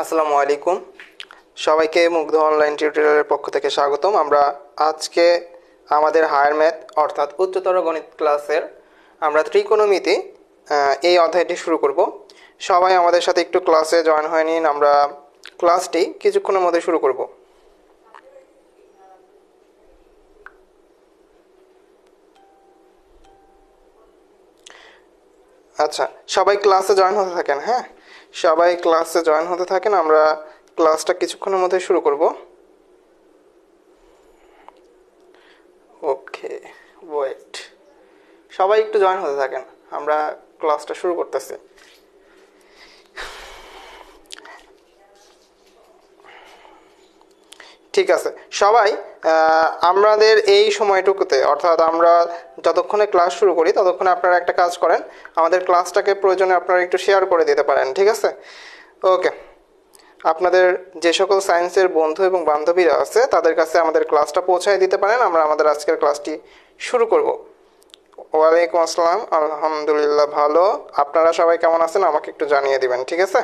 আসসালামু আলাইকুম। সবাইকে মুগ্ধ অনলাইন টিউটোরিয়ালের পক্ষ থেকে স্বাগতম। আমরা আজকে আমাদের হায়ার ম্যাথ অর্থাৎ উচ্চতর গণিত ক্লাসের আমরা ত্রিকোণমিতি এই অধ্যায়টি শুরু করব। সবাই আমাদের সাথে একটু ক্লাসে জয়েন হয়ে নিন। আমরা ক্লাসটি কিছুক্ষণের মধ্যে শুরু করব। আচ্ছা, সবাই ক্লাসে জয়েন হতে থাকেন। হ্যাঁ, সবাই ক্লাসে জয়েন হতে থাকেন। আমরা ক্লাসটা কিছুক্ষণের মধ্যে শুরু করব। ওকে, ওয়েট, সবাই একটু জয়েন হতে থাকেন, আমরা ক্লাসটা শুরু করতেছি। ঠিক আছে সবাই, আমাদের এই সময়টুকুতে অর্থাৎ আমরা যতক্ষণে ক্লাস শুরু করি ততক্ষণে আপনারা একটা কাজ করেন, আমাদের ক্লাসটাকে প্রয়োজনে আপনারা একটু শেয়ার করে দিতে পারেন। ঠিক আছে, ওকে। আপনাদের যে সকল সায়েন্সের বন্ধু এবং বান্ধবীরা আছে তাদের কাছে আমাদের ক্লাসটা পৌঁছায় দিতে পারেন। আমরা আমাদের আজকের ক্লাসটি শুরু করব। ওয়ালাইকুম আসসালাম, আলহামদুলিল্লাহ ভালো। আপনারা সবাই কেমন আছেন আমাকে একটু জানিয়ে দিবেন। ঠিক আছে,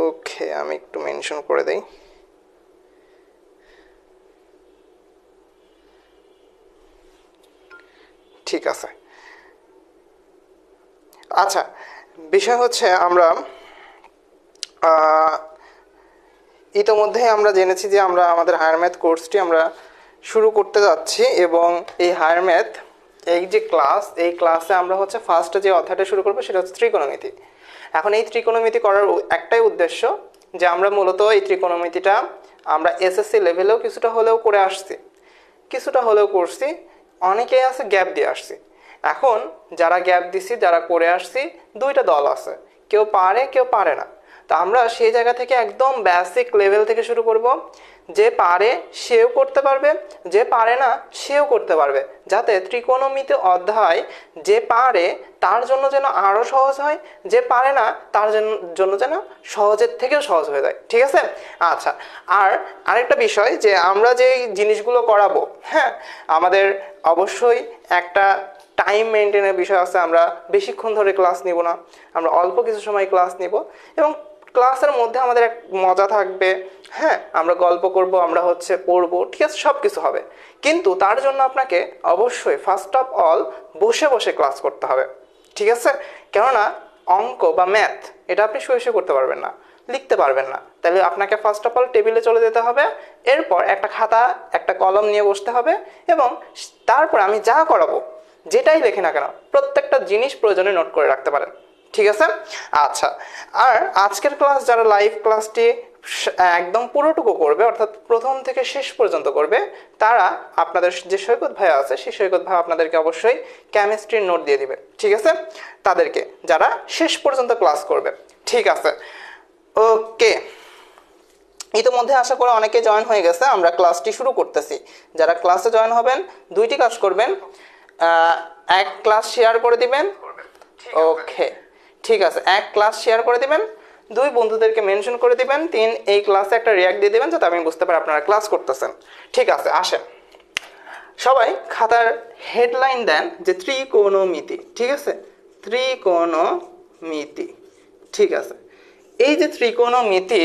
ওকে, আমি একটু মেনশন করে দেই। ঠিক আছে। আচ্ছা, বিষয় হচ্ছে আমরা ইতোমধ্যে আমরা জেনেছি যে আমরা আমাদের হায়ার ম্যাথ কোর্সটি আমরা শুরু করতে যাচ্ছি এবং এই হায়ার ম্যাথ এই যে ক্লাস, এই ক্লাসে আমরা হচ্ছে ফার্স্টে যে অধ্যায়টা শুরু করবো সেটা হচ্ছে ত্রিকোণমিতি। এখন এই ত্রিকোণমিতি করার একটাই উদ্দেশ্য যে আমরা মূলত এই ত্রিকোণমিতিটা আমরা এসএসসি লেভেলেও কিছুটা হলেও করে আসছি, কিছুটা হলেও করছি, অনেকেই আছে গ্যাপ দিয়ে আসছি। এখন যারা গ্যাপ দিছি, যারা করে আসছি, দুইটা দল আছে, কেউ পারে কেউ পারে না। তো আমরা সেই জায়গা থেকে একদম বেসিক লেভেল থেকে শুরু করব। যে পারে সেও করতে পারবে, যে পারে না সেও করতে পারবে, যাতে ত্রিকোণমিতি অধ্যায় যে পারে তার জন্য যেন আরও সহজ হয়, যে পারে না তার জন্য যেন সহজের থেকেও সহজ হয়ে যায়। ঠিক আছে, আচ্ছা। আর আরেকটা বিষয় যে আমরা যেই জিনিসগুলো করাবো, হ্যাঁ, আমাদের অবশ্যই একটা টাইম মেনটেনের বিষয় আছে। আমরা বেশিক্ষণ ধরে ক্লাস নিব না, আমরা অল্প কিছু সময় ক্লাস নিব এবং ক্লাসের মধ্যে আমাদের এক মজা থাকবে। হ্যাঁ, আমরা গল্প করব, আমরা হচ্ছে পড়বো, ঠিক আছে, সব কিছু হবে। কিন্তু তার জন্য আপনাকে অবশ্যই ফার্স্ট অফ অল বসে বসে ক্লাস করতে হবে। ঠিক আছে, কেননা অঙ্ক বা ম্যাথ এটা আপনি শুয়ে শুয়ে করতে পারবেন না, লিখতে পারবেন না। তাহলে আপনাকে ফার্স্ট অফ অল টেবিলে চলে যেতে হবে, এরপর একটা খাতা একটা কলম নিয়ে বসতে হবে এবং তারপর আমি যা করাবো, যেটাই লেখে না কেন, প্রত্যেকটা জিনিস প্রয়োজনে নোট করে রাখতে পারেন। ঠিক আছে, আচ্ছা। আর আজকের ক্লাস যারা লাইভ ক্লাসটি একদম পুরোটুকু করবে অর্থাৎ প্রথম থেকে শেষ পর্যন্ত করবে, তারা আপনাদের যে সৈকত ভাই আছে সেই সৈকত ভাই আপনাদেরকে অবশ্যই কেমিস্ট্রির নোট দিয়ে দিবে। ঠিক আছে, তাদেরকে যারা শেষ পর্যন্ত ক্লাস করবে। ঠিক আছে, ওকে। ইতিমধ্যে আশা করি অনেকে জয়েন হয়ে গেছে, আমরা ক্লাসটি শুরু করতেছি। যারা ক্লাসে জয়েন হবেন দুইটি কাজ করবেন, এক ক্লাস শেয়ার করে দিবেন। ওকে, ঠিক আছে, এক ক্লাস শেয়ার করে দিবেন, দুই বন্ধুদেরকে মেনশন করে দিবেন, তিন এই ক্লাসে একটা রিয়াক্ট দিয়ে দিবেন যাতে আমি বুঝতে পারি আপনারা ক্লাস করতেছেন। ঠিক আছে, আসেন সবাই খাতার হেডলাইন দেন যে ত্রিকোণমিতি। ঠিক আছে, ত্রিকোণমিতি। ঠিক আছে, এই যে ত্রিকোণমিতি,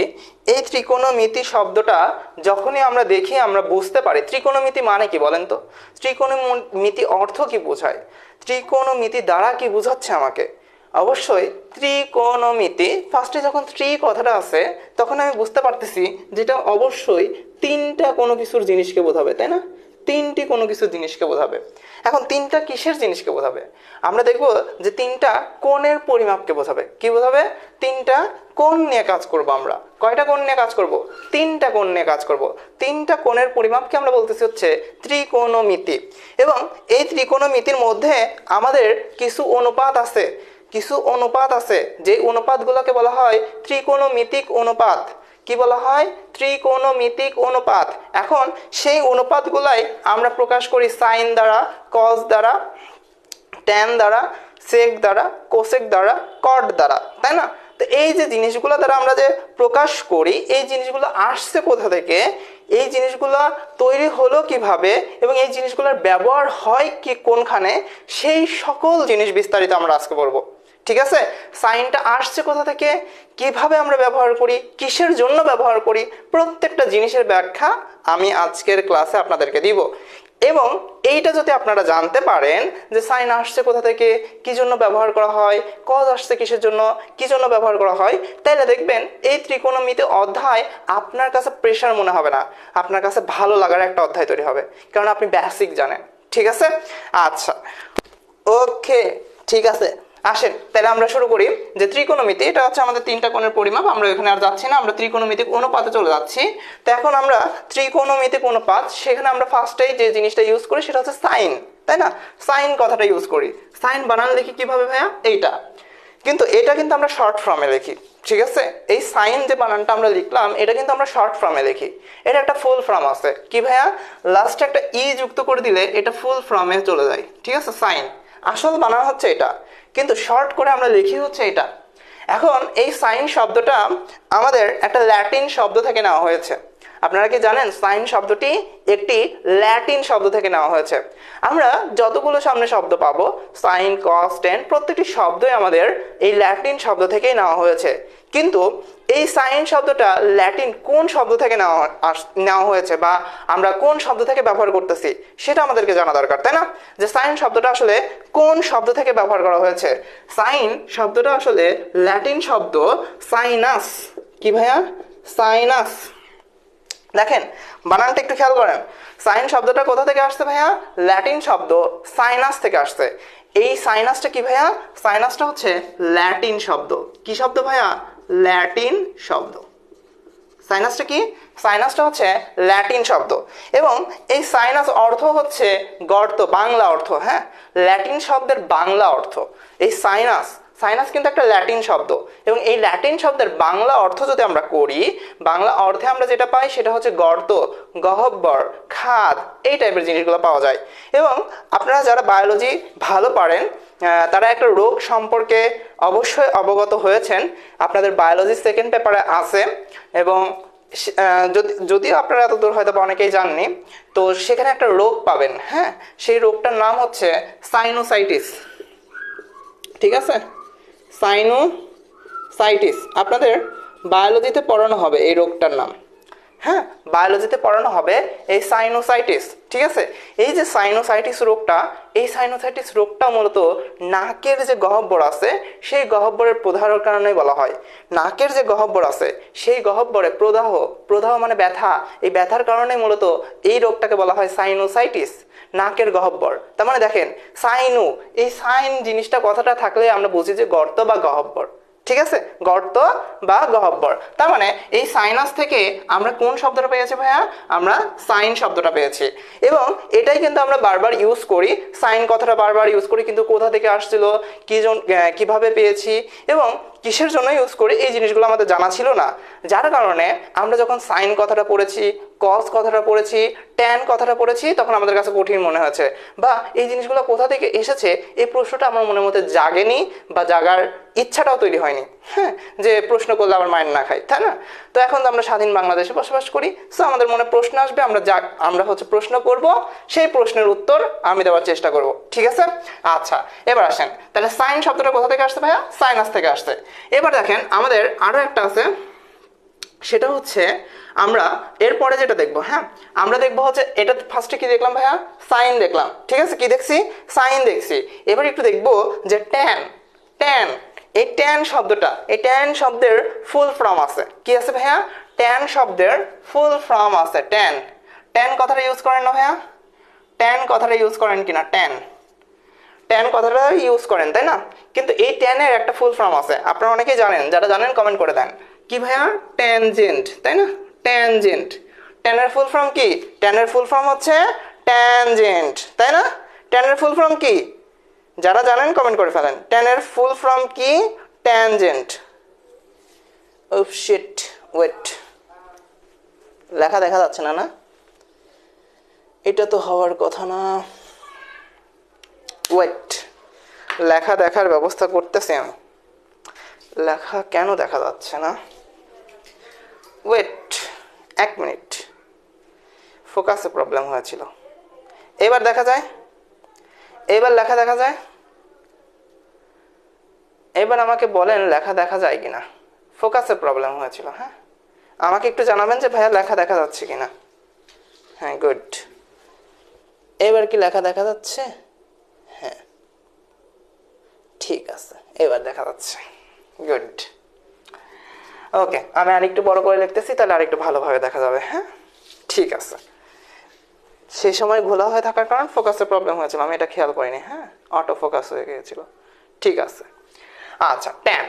এই ত্রিকোণমিতি শব্দটা যখনই আমরা দেখি আমরা বুঝতে পারি ত্রিকোণমিতি মানে কি বলেন তো, ত্রিকোণমিতি অর্থ কি বোঝায়, ত্রিকোণমিতি দ্বারা কি বোঝাচ্ছে আমাকে। অবশ্যই ত্রিকোণমিতি ফার্স্টে যখন ত্রি কথাটা আছে তখন আমি বুঝতে পারতেছি যেটা অবশ্যই তিনটা কোনো কিছুর জিনিসকে বোঝাবে, তাই না, তিনটি কোনো কিছু জিনিসকে বোঝাবে। এখন তিনটা কিসের জিনিসকে বোঝাবে, আমরা দেখব যে তিনটা কোণের পরিমাপকে বোঝাবে। কি বোঝাবে, তিনটা কোণ নিয়ে কাজ করব। আমরা কয়টা কোণ নিয়ে কাজ করব, তিনটা কোণ নিয়ে কাজ করব। তিনটা কোণের পরিমাপকে আমরা বলতেছি হচ্ছে ত্রিকোণমিতি। এবং এই ত্রিকোণমিতির মধ্যে আমাদের কিছু অনুপাত আছে, কিছু অনুপাত আছে, যে অনুপাতগুলোকে বলা হয় ত্রিকোণমিতিক অনুপাত। কি বলা হয়, ত্রিকোণমিতিক অনুপাত। এখন সেই অনুপাতগুলাই আমরা প্রকাশ করি সাইন দ্বারা, কস দ্বারা, ট্যান দ্বারা, সেক দ্বারা, কোসেক দ্বারা, কট দ্বারা, তাই না। তো এই যে জিনিসগুলো দ্বারা আমরা যে প্রকাশ করি, এই জিনিসগুলো আসছে কোথা থেকে, এই জিনিসগুলো তৈরি হলো কিভাবে এবং এই জিনিসগুলোর ব্যবহার হয় কি কোনখানে, সেই সকল জিনিস বিস্তারিত আমরা আজকে বলবো। ঠিক আছে, সাইনটা আসছে কোথা থেকে, কিভাবে আমরা ব্যবহার করি, কিসের জন্য ব্যবহার করি, প্রত্যেকটা জিনিসের ব্যাখ্যা আমি আজকের ক্লাসে আপনাদেরকে দিব। এবং এইটা যদি আপনারা জানতে পারেন যে সাইন আসছে কোথা থেকে, কি জন্য ব্যবহার করা হয়, কজ আসছে কিসের জন্য, কি জন্য ব্যবহার করা হয়, তাইলে দেখবেন এই ত্রিকোণমিতি অধ্যায় আপনার কাছে প্রেশার মনে হবে না, আপনার কাছে ভালো লাগার একটা অধ্যায় তৈরি হবে, কারণ আপনি বেসিক জানেন। ঠিক আছে, আচ্ছা ওকে, ঠিক আছে, আসেন তাহলে আমরা শুরু করি। যে ত্রিকোণমিতি, এটা হচ্ছে আমাদের তিনটা কোণের পরিমাপ, আমরা এখানে আর যাচ্ছি না, আমরা ত্রিকোণমিতিক অনুপাতে চলে যাচ্ছি। তো এখন আমরা ত্রিকোণমিতিক অনুপাত, সেখানে আমরা ফার্স্টেই যে জিনিসটা ইউজ করি সেটা হচ্ছে সাইন, তাই না, সাইন কথাটা ইউজ করি। সাইন বানান লিখি কিভাবে ভাইয়া, এইটা, কিন্তু এটা কিন্তু আমরা শর্ট ফর্মে লিখি। ঠিক আছে, এই সাইন যে বানানটা আমরা লিখলাম এটা কিন্তু আমরা শর্ট ফর্মে লিখি, এটা একটা ফুল ফর্ম আছে কি ভাইয়া, লাস্টে একটা ই যুক্ত করে দিলে এটা ফুল ফর্মে চলে যায়। ঠিক আছে, সাইন আসল বানান হচ্ছে এটা, কিন্তু শর্ট করে আমরা লিখি হচ্ছে এটা। এখন এই সাইন শব্দটা আমাদের একটা ল্যাটিন শব্দ থেকে নেওয়া হয়েছে। আপনারা কি জানেন সাইন শব্দটি একটি ল্যাটিন শব্দ থেকে নেওয়া হয়েছে। আমরা যতগুলো সামনে শব্দ পাবো, সাইন, কস, টেন, প্রত্যেকটি শব্দই আমাদের এই ল্যাটিন শব্দ থেকেই নেওয়া হয়েছে। কিন্তু এই সাইন শব্দটা ল্যাটিন কোন শব্দ থেকে নেওয়া হয়েছে বা আমরা কোন শব্দ থেকে ব্যবহার করতেছি সেটা আমাদেরকে জানা দরকার, তাই না, যে সাইন শব্দটা আসলে কোন শব্দ থেকে ব্যবহার করা হয়েছে। সাইন শব্দটা আসলে ল্যাটিন শব্দ সাইনাস। কি ভাইয়া, সাইনাস। দেখেন বানানটা একটু খেয়াল করেন, সাইন শব্দটা কোথা থেকে আসছে ভাইয়া, ল্যাটিন শব্দ সাইনাস থেকে আসছে। এই সাইনাসটা কি ভাইয়া, সাইনাসটা হচ্ছে ল্যাটিন শব্দ। কি শব্দ ভাইয়া, ল্যাটিন শব্দ। সাইনাসটা কি, সাইনাসটা হচ্ছে ল্যাটিন শব্দ। এবং এই সাইনাস অর্থ হচ্ছে গর্ত, বাংলা অর্থ। হ্যাঁ, ল্যাটিন শব্দের বাংলা অর্থ এই সাইনাস। সাইনাস কিন্তু একটা ল্যাটিন শব্দ, এবং এই ল্যাটিন শব্দের বাংলা অর্থ যদি আমরা করি, বাংলা অর্থে আমরা যেটা পাই সেটা হচ্ছে গর্ত, গহ্বর, খাদ, এই টাইপের জিনিসগুলো পাওয়া যায়। এবং আপনারা যারা বায়োলজি ভালো পারেন তারা একটা রোগ সম্পর্কে অবশ্যই অবগত হয়েছেন, আপনাদের বায়োলজি সেকেন্ড পেপারে আছে। এবং যদিও আপনারা এত দূর হয়তো অনেকেই জাননি, তো সেখানে একটা রোগ পাবেন। হ্যাঁ, সেই রোগটার নাম হচ্ছে সাইনোসাইটিস। ঠিক আছে, সাইনোসাইটিস আপনাদের বায়োলজিতে পড়ানো হবে এই রোগটার নাম। হ্যাঁ, বায়োলজিতে পড়ানো হবে এই সাইনোসাইটিস। ঠিক আছে, এই যে সাইনোসাইটিস রোগটা, এই সাইনোসাইটিস রোগটা মূলত নাকের যে গহ্বর আছে সেই গহ্বরের প্রদাহের কারণে বলা হয়। নাকের যে গহ্বর আছে সেই গহ্বরে প্রদাহ মানে ব্যথা, এই ব্যথার কারণে মূলত এই রোগটাকে বলা হয় সাইনোসাইটিস, নাকের গহ্বর। তার মানে দেখেন সাইনু, এই সাইন জিনিসটা কথাটা থাকলে আমরা বুঝি যে গর্ত বা গহ্বর। ঠিক আছে, গর্ত বা গহ্বর। তার মানে এই সাইনাস থেকে আমরা কোন শব্দটা পেয়েছি ভাইয়া, আমরা সাইন শব্দটা পেয়েছি। এবং এটাই কিন্তু আমরা বারবার ইউজ করি, সাইন কথাটা বারবার ইউজ করি, কিন্তু কোথা থেকে আসছিল, কিভাবে পেয়েছি এবং কিসের জন্য ইউজ করি এই জিনিসগুলো আমাদের জানা ছিল না। যার কারণে আমরা যখন সাইন কথাটা পড়েছি, কস কথাটা পড়েছি, ট্যান কথাটা পড়েছি, তখন আমাদের কাছে কঠিন মনে হয়েছে, বা এই জিনিসগুলো কোথা থেকে এসেছে এই প্রশ্নটা আমার মনের মধ্যে জাগেনি বা জাগার ইচ্ছাটাও তৈরি হয়নি। হ্যাঁ, যে প্রশ্ন করলে আবার মাইন্ড না খাই, তাই না। তো এখন তো আমরা স্বাধীন বাংলাদেশে বসবাস করি, সো আমাদের মনে প্রশ্ন আসবে, আমরা হচ্ছে প্রশ্ন করব, সেই প্রশ্নের উত্তর আমি দেওয়ার চেষ্টা করব। ঠিক আছে, আচ্ছা এবার আসেন তাহলে সাইন শব্দটা কোথা থেকে আসছে ভাইয়া, সাইনাস থেকে আসছে। এবার দেখেন আমাদের আরো একটা আছে, সেটা হচ্ছে আমরা এরপরে যেটা দেখবো। হ্যাঁ, আমরা দেখবো হচ্ছে এটা ফার্স্টে কি দেখলাম ভাইয়া, সাইন দেখলাম। ঠিক আছে, কি দেখছি, সাইন দেখছি। এবার একটু দেখবো যে ট্যান। ট্যান, এই ট্যান শব্দটা, এই ট্যান শব্দের ফুল ফর্ম আছে। কি আছে ভাইয়া, ট্যান শব্দের ফুল ফর্ম আছে। ট্যান, ট্যান কথাটা ইউজ করেন না ভাইয়া, ট্যান কথাটা ইউজ করেন কিনা, ট্যান, ট্যান কথাটা ইউজ করেন তাই না। কিন্তু এই ট্যানের একটা ফুল ফর্ম আছে, আপনারা অনেকেই জানেন, যারা জানেন কমেন্ট করে দেন। কি ভাইয়া, ট্যানজেন্ট, তাই না, ট্যানজেন্ট। ট্যানের ফুল ফর্ম কি, ট্যানের ফুল ফর্ম হচ্ছে ট্যানজেন্ট, তাই না। ট্যানের ফুল ফর্ম কি, যারা জানেন কমেন্ট করে ফেলেন, ট্যানের ফুল ফর্ম কি, ট্যানজেন্ট। ও শিট, ওয়েট, লেখা দেখা যাচ্ছে না, না এটা তো হওয়ার কথা না। ওয়েট, লেখা দেখার ব্যবস্থা করতেছি আমি, লেখা কেন দেখা যাচ্ছে না, ওয়েট 1 মিনিট, ফোকাসে প্রবলেম হয়েছিল। এবার দেখা যায়, এবার লেখা দেখা যায়। এবার আমাকে বলেন লেখা দেখা যায় কিনা, ফোকাসের প্রবলেম হয়েছিল। হ্যাঁ, আমাকে একটু জানাবেন যে ভাইয়া লেখা দেখা যাচ্ছে কিনা। হ্যাঁ, গুড। এবার কি লেখা দেখা যাচ্ছে? হ্যাঁ, ঠিক আছে, এবার দেখা যাচ্ছে। গুড। ওকে, আমি আরেকটু বড় করে লিখতেছি, তাহলে আরেকটু ভালোভাবে দেখা যাবে। হ্যাঁ, ঠিক আছে। সেই সময় ঘোলা হয়ে থাকার কারণ ফোকাসের প্রবলেম হয়েছিল, আমি এটা খেয়াল করিনি। হ্যাঁ, অটো ফোকাস হয়ে গিয়েছিল। ঠিক আছে। আচ্ছা, ট্যান।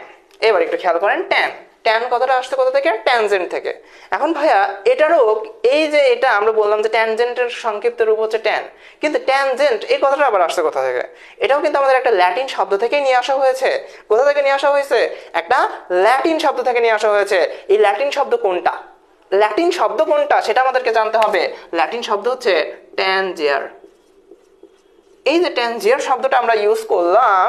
এবার একটু খেয়াল করেন, ট্যান। ট্যান কথাটা আসছে কোথা থেকে? ট্যানজেন্ট থেকে। এখন ভাইয়া এটারও এই যে এটা আমরা বললাম যে ট্যানজেন্টের সংক্ষিপ্ত রূপ হচ্ছে ট্যান, কিন্তু ট্যানজেন্ট এই কথাটা আবার আসছে কোথা থেকে? এটাও কিন্তু আমাদের একটা ল্যাটিন শব্দ থেকে নিয়ে আসা হয়েছে। কোথা থেকে নিয়ে আসা হয়েছে? একটা ল্যাটিন শব্দ থেকে নিয়ে আসা হয়েছে। এই ল্যাটিন শব্দ কোনটা? ল্যাটিন শব্দ কোনটা সেটা আমাদেরকে জানতে হবে। ল্যাটিন শব্দ হচ্ছে ট্যানজিয়ার। এই যে ট্যানজিয়ার শব্দটা আমরা ইউজ করলাম,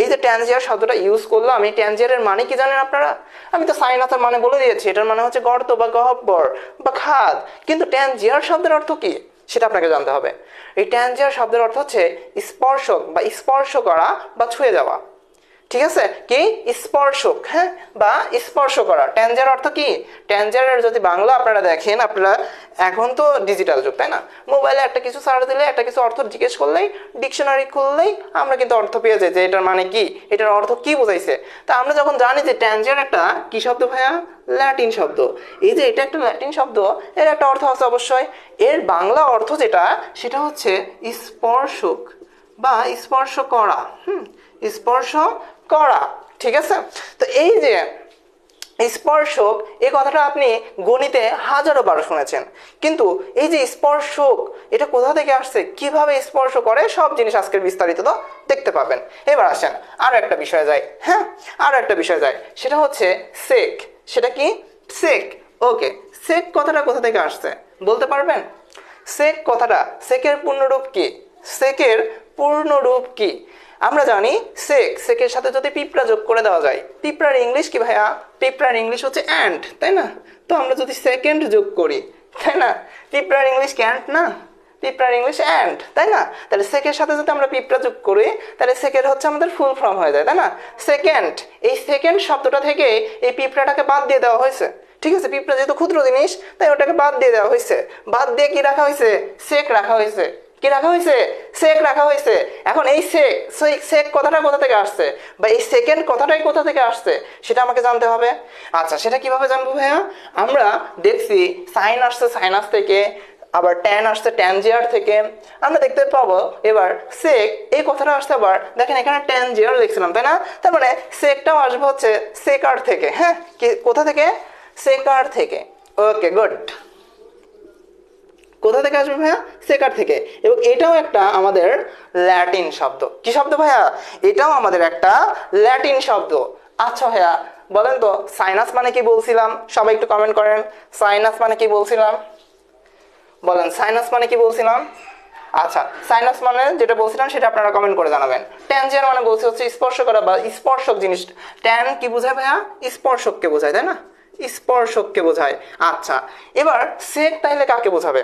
এই যে ট্যানজিয়ার শব্দটা ইউজ করলাম, এই ট্যানজিয়ারের মানে কি জানেন আপনারা? আমি তো সাইনাসের মানে বলে দিয়েছি, এটার মানে হচ্ছে গর্ত বা গহ্বর বা খাদ। কিন্তু ট্যানজিয়ার শব্দের অর্থ কি সেটা আপনাকে জানতে হবে। এই ট্যানজিয়ার শব্দের অর্থ হচ্ছে স্পর্শক বা স্পর্শ করা বা ছুঁয়ে যাওয়া। ঠিক আছে, কি? স্পর্শক। হ্যাঁ, বা স্পর্শ করা। ট্যানজার অর্থ কি? ট্যানজারের যদি বাংলা আপনারা দেখেন, আপনারা এখন তো ডিজিটাল যুগ, তাই না? মোবাইলে একটা কিছু সার্চ দিলে, একটা কিছু অর্থ জিজ্ঞেস করলেই, ডিকশনারি খুললেই আমরা কিন্তু অর্থ পেয়ে যাই যে এটার মানে কি, এটার অর্থ কি বোঝাইছে। তা আমরা যখন জানি যে ট্যানজার একটা কি শব্দ ভাইয়া? ল্যাটিন শব্দ। এই যে এটা একটা ল্যাটিন শব্দ, এর একটা অর্থ আছে অবশ্যই। এর বাংলা অর্থ যেটা, সেটা হচ্ছে স্পর্শক বা স্পর্শ করা। স্পর্শ করা। ঠিক আছে, তো এই যে স্পর্শক, এই কথাটা আপনি গণিতে হাজারো বার শুনেছেন, কিন্তু এই যে স্পর্শক, এটা কোথা থেকে আসছে, কিভাবে স্পর্শ করে, সব জিনিস আজকের বিস্তারিত তো দেখতে পাবেন। এবার আসেন আরো একটা বিষয় যাই। হ্যাঁ, আরো একটা বিষয় যাই, সেটা হচ্ছে সেক। সেটা কি? সেক। ওকে, সেক কথাটা কোথা থেকে আসছে বলতে পারবেন? সেক কথাটা, সেকের পূর্ণরূপ কি? সেকের পূর্ণরূপ কি? আমরা জানি সেক, সেকের সাথে যদি পিঁপড়া যোগ করে দেওয়া যায়, পিঁপড়ার ইংলিশ কি ভাইয়া? পিঁপড়ার ইংলিশ হচ্ছে অ্যান্ট, তাই না? তো আমরা যদি সেকেন্ড যোগ করি, তাই না? পিঁপড়ার ইংলিশ কি অ্যান্ট না? পিঁপড়ার ইংলিশ অ্যান্ট, তাই না? তাহলে সেকের সাথে যদি আমরা পিঁপড়া যোগ করি, তাহলে সেকের হচ্ছে আমাদের ফুল ফর্ম হয়ে যায়, তাই না? সেকেন্ড। এই সেকেন্ড শব্দটা থেকে এই পিঁপড়াটাকে বাদ দিয়ে দেওয়া হয়েছে। ঠিক আছে, পিঁপড়া যেহেতু ক্ষুদ্র জিনিস, তাই ওটাকে বাদ দিয়ে দেওয়া হয়েছে। বাদ দিয়ে কি রাখা হয়েছে? সেক রাখা হয়েছে। কি রাখা হয়েছে? সেক রাখা হয়েছে। এখন এই সেক, সেক কথাটা কোথা থেকে আসছে, বা এই সেকেন্ড কথাটাই কোথা থেকে আসছে সেটা আমাকে জানতে হবে। আচ্ছা, সেটা কিভাবে জানবো ভাইয়া? আমরা দেখছি সাইন আসছে সাইনাস থেকে, আবার ট্যান আসছে ট্যানজিয়ার থেকে। আমরা দেখতে পাবো এবার সেক, এই কথাটা আসছে আবার দেখেন এখানে ট্যানজিয়ার লিখছিলাম, তাই না? তার মানে সেকটাও আসবে হচ্ছে সেকার থেকে। হ্যাঁ, কোথা থেকে? সেকার থেকে। ওকে, গুড। কোথা থেকে আসবে ভাইয়া? সেকার থেকে। এবং এটাও একটা আমাদের ল্যাটিন শব্দ। কি শব্দ ভাইয়া? এটাও আমাদের একটা ল্যাটিন শব্দ। আচ্ছা ভাইয়া বলেন তো, সাইনাস মানে কি বলছিলাম? সবাই একটু কমেন্ট করেন, সাইনাস মানে কি বলছিলাম? বলেন, সাইনাস মানে কি বলছিলাম? আচ্ছা, সাইনাস মানে যেটা বলছিলাম সেটা আপনারা কমেন্ট করে জানাবেন। ট্যানজিয়ার মানে বলছি হচ্ছে স্পর্শ করা বা স্পর্শক জিনিস। ট্যান কি বোঝায় ভাইয়া? স্পর্শককে বোঝায়, তাই না? স্পর্শককে বোঝায়। আচ্ছা, এবার সেক তাহলে কাকে বোঝাবে?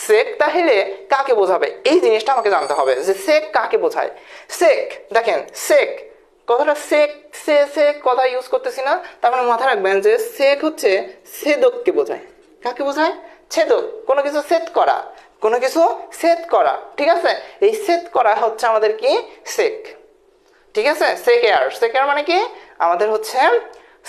সেক তাহলে কাকে বোঝাবে এই জিনিসটা আমাকে জানতে হবে, যে সেক কাকে বোঝায়। সেক, দেখেন সেক কথাটা, সেক সেক কথা ইউজ করতেছি না, তার মানে মাথায় রাখবেন যে সেক হচ্ছে ছেদককে বোঝায়। কাকে বোঝায়? ছেদক। কোনো কিছু সেট করা, কোনো কিছু সেট করা। ঠিক আছে, এই সেট করা হচ্ছে আমাদের কি? সেক। ঠিক আছে, সেকেয়ার। সেকেয়ার মানে কি? আমাদের হচ্ছে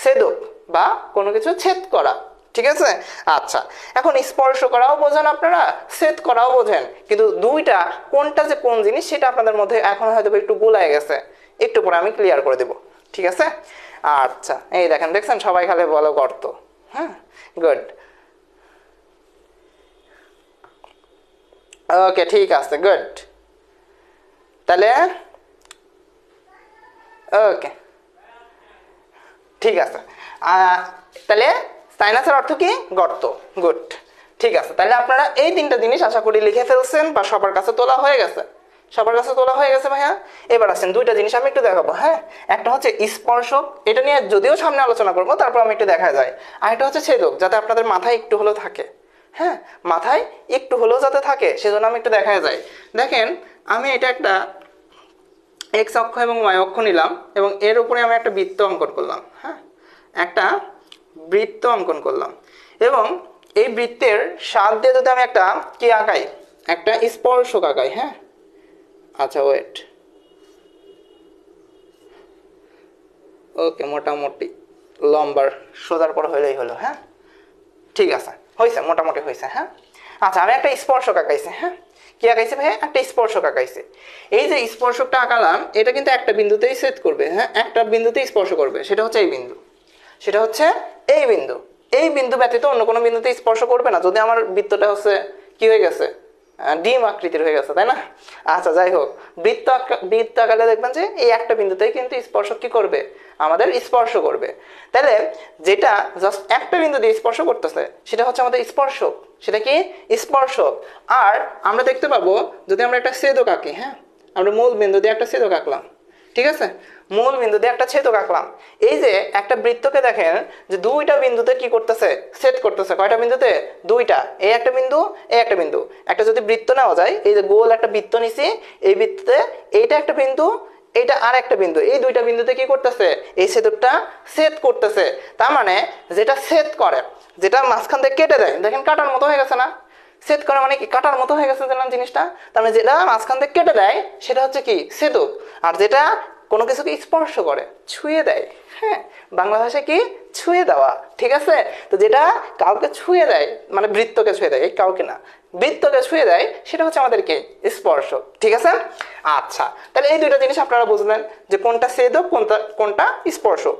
ছেদক বা কোনো কিছু ছেদ করা। ঠিক আছে, আচ্ছা। এখন স্পর্শ করাও বোঝেন আপনারা, ছেদ করাও বোঝেন, কিন্তু দুইটা কোনটা যে কোন জিনিস সেটা আপনাদের মধ্যে এখন হয়তো একটু গুলায় গেছে। একটু পরে আমি ক্লিয়ার করে দেব। ঠিক আছে, আচ্ছা। এই দেখেন, দেখছেন সবাই খালি বলো গর্ত। হ্যাঁ, গুড। ওকে, ঠিক আছে, গুড। তাহলে ওকে, ঠিক আছে। তাহলে সাইনাসের অর্থ কি? গর্ত। গুড, ঠিক আছে। তাহলে আপনারা এই তিনটা জিনিস আশা করি লিখে ফেলছেন বা সবার কাছে তোলা হয়ে গেছে। সবার কাছে তোলা হয়ে গেছে ভাইয়া। এবার আসেন দুইটা জিনিস আমি একটু দেখাবো। হ্যাঁ, একটা হচ্ছে স্পর্শক, এটা নিয়ে যদিও সামনে আলোচনা করবো, তারপর আমি একটু দেখা যায়। আর এটা হচ্ছে ছেদক, যাতে আপনাদের মাথায় একটু হলেও থাকে। হ্যাঁ, মাথায় একটু হলেও যাতে থাকে সেজন্য আমি একটু দেখা যায়। দেখেন, আমি এটা একটা এক্স অক্ষ এবং ওয়াই অক্ষ নিলাম এবং এর উপরে আমি একটা বৃত্ত অঙ্কন করলাম। হ্যাঁ, একটা বৃত্ত অঙ্কন করলাম এবং এই বৃত্তের সাথ দিয়ে যদি আমি একটা কি আঁকাই, একটা স্পর্শক আঁকাই। হ্যাঁ, আচ্ছা ওয়েট, ওকে, মোটামুটি লম্বার সোজার পর হইলেই হলো। হ্যাঁ, ঠিক আছে, হয়েছে, মোটামুটি হয়েছে। হ্যাঁ, আচ্ছা আমি একটা স্পর্শক আঁকাইছি। হ্যাঁ, কি আঁকাইছে ভাই? একটা স্পর্শক আঁকাইছে। এই যে স্পর্শকটা আঁকালাম এটা কিন্তু একটা বিন্দুতেই ছেদ করবে। হ্যাঁ, একটা বিন্দুতেই স্পর্শ করবে, সেটা হচ্ছে এই বিন্দু, সেটা হচ্ছে এই বিন্দু। এই বিন্দু ব্যতীত অন্য কোনো বিন্দুতে স্পর্শ করবে না, যদি আমার বৃত্তটা হচ্ছে কি হয়ে গেছে, ডিম আকৃতির হয়ে গেছে, তাই না? আচ্ছা যাই হোক, বৃত্ত আকারে দেখবেন যে এই একটা বিন্দুতেই কিন্তু স্পর্শক কি করবে, আমাদের স্পর্শ করবে। তাহলে যেটা জাস্ট একটা বিন্দু দিয়ে স্পর্শ করতেছে সেটা হচ্ছে আমাদের স্পর্শক, সেটা কি স্পর্শক। আর আমরা দেখতে পাবো যদি আমরা একটা ছেদক আঁকি। হ্যাঁ, আমরা মূল বিন্দু দিয়ে একটা ছেদক আঁকলাম, ঠিক আছে, মূল বিন্দু দিয়ে একটা ছেদক আঁকলাম। এই যে একটা বৃত্তকে দেখেন যে দুইটা বিন্দুতে কি করতেছে, ছেদ করতেছে। কয়টা বিন্দুতে? দুইটা, এই একটা বিন্দু, এই একটা বিন্দু। একটা যদি বৃত্ত নেওয়া যায়, এই যে গোল একটা বৃত্ত নিছি, এই বৃত্তে এইটা একটা বিন্দু, এইটা আর একটা বিন্দু, এই দুইটা বিন্দুতে কি করতেছে, এই ছেদকটা ছেদ করতেছে। তার মানে যেটা ছেদ করে, যেটা মাঝখান থেকে কেটে দেয়, দেখেন কাটার মতো হয়ে গেছে না? ছেদ করে মানে কি, কাটার মতো হয়ে গেছে না জিনিসটা? তার মানে যেটা মাঝখান থেকে কেটে দেয় সেটা হচ্ছে কি, ছেদক। আর যেটা কোনো কিছুকে স্পর্শ করে, ছুঁয়ে দেয়, হ্যাঁ, বাংলা ভাষায় কি, ছুঁয়ে দেওয়া, ঠিক আছে? তো যেটা কাউকে ছুঁয়ে দেয়, মানে বৃত্তকে ছুঁয়ে দেয়, কাউকে না, বৃত্তকে ছুঁয়ে দেয়, সেটা হচ্ছে আমাদের কি, স্পর্শক, ঠিক আছে? আচ্ছা, তাহলে এই দুইটা জিনিস আপনারা বুঝলেন যে কোনটা ছেদক, কোনটা স্পর্শক।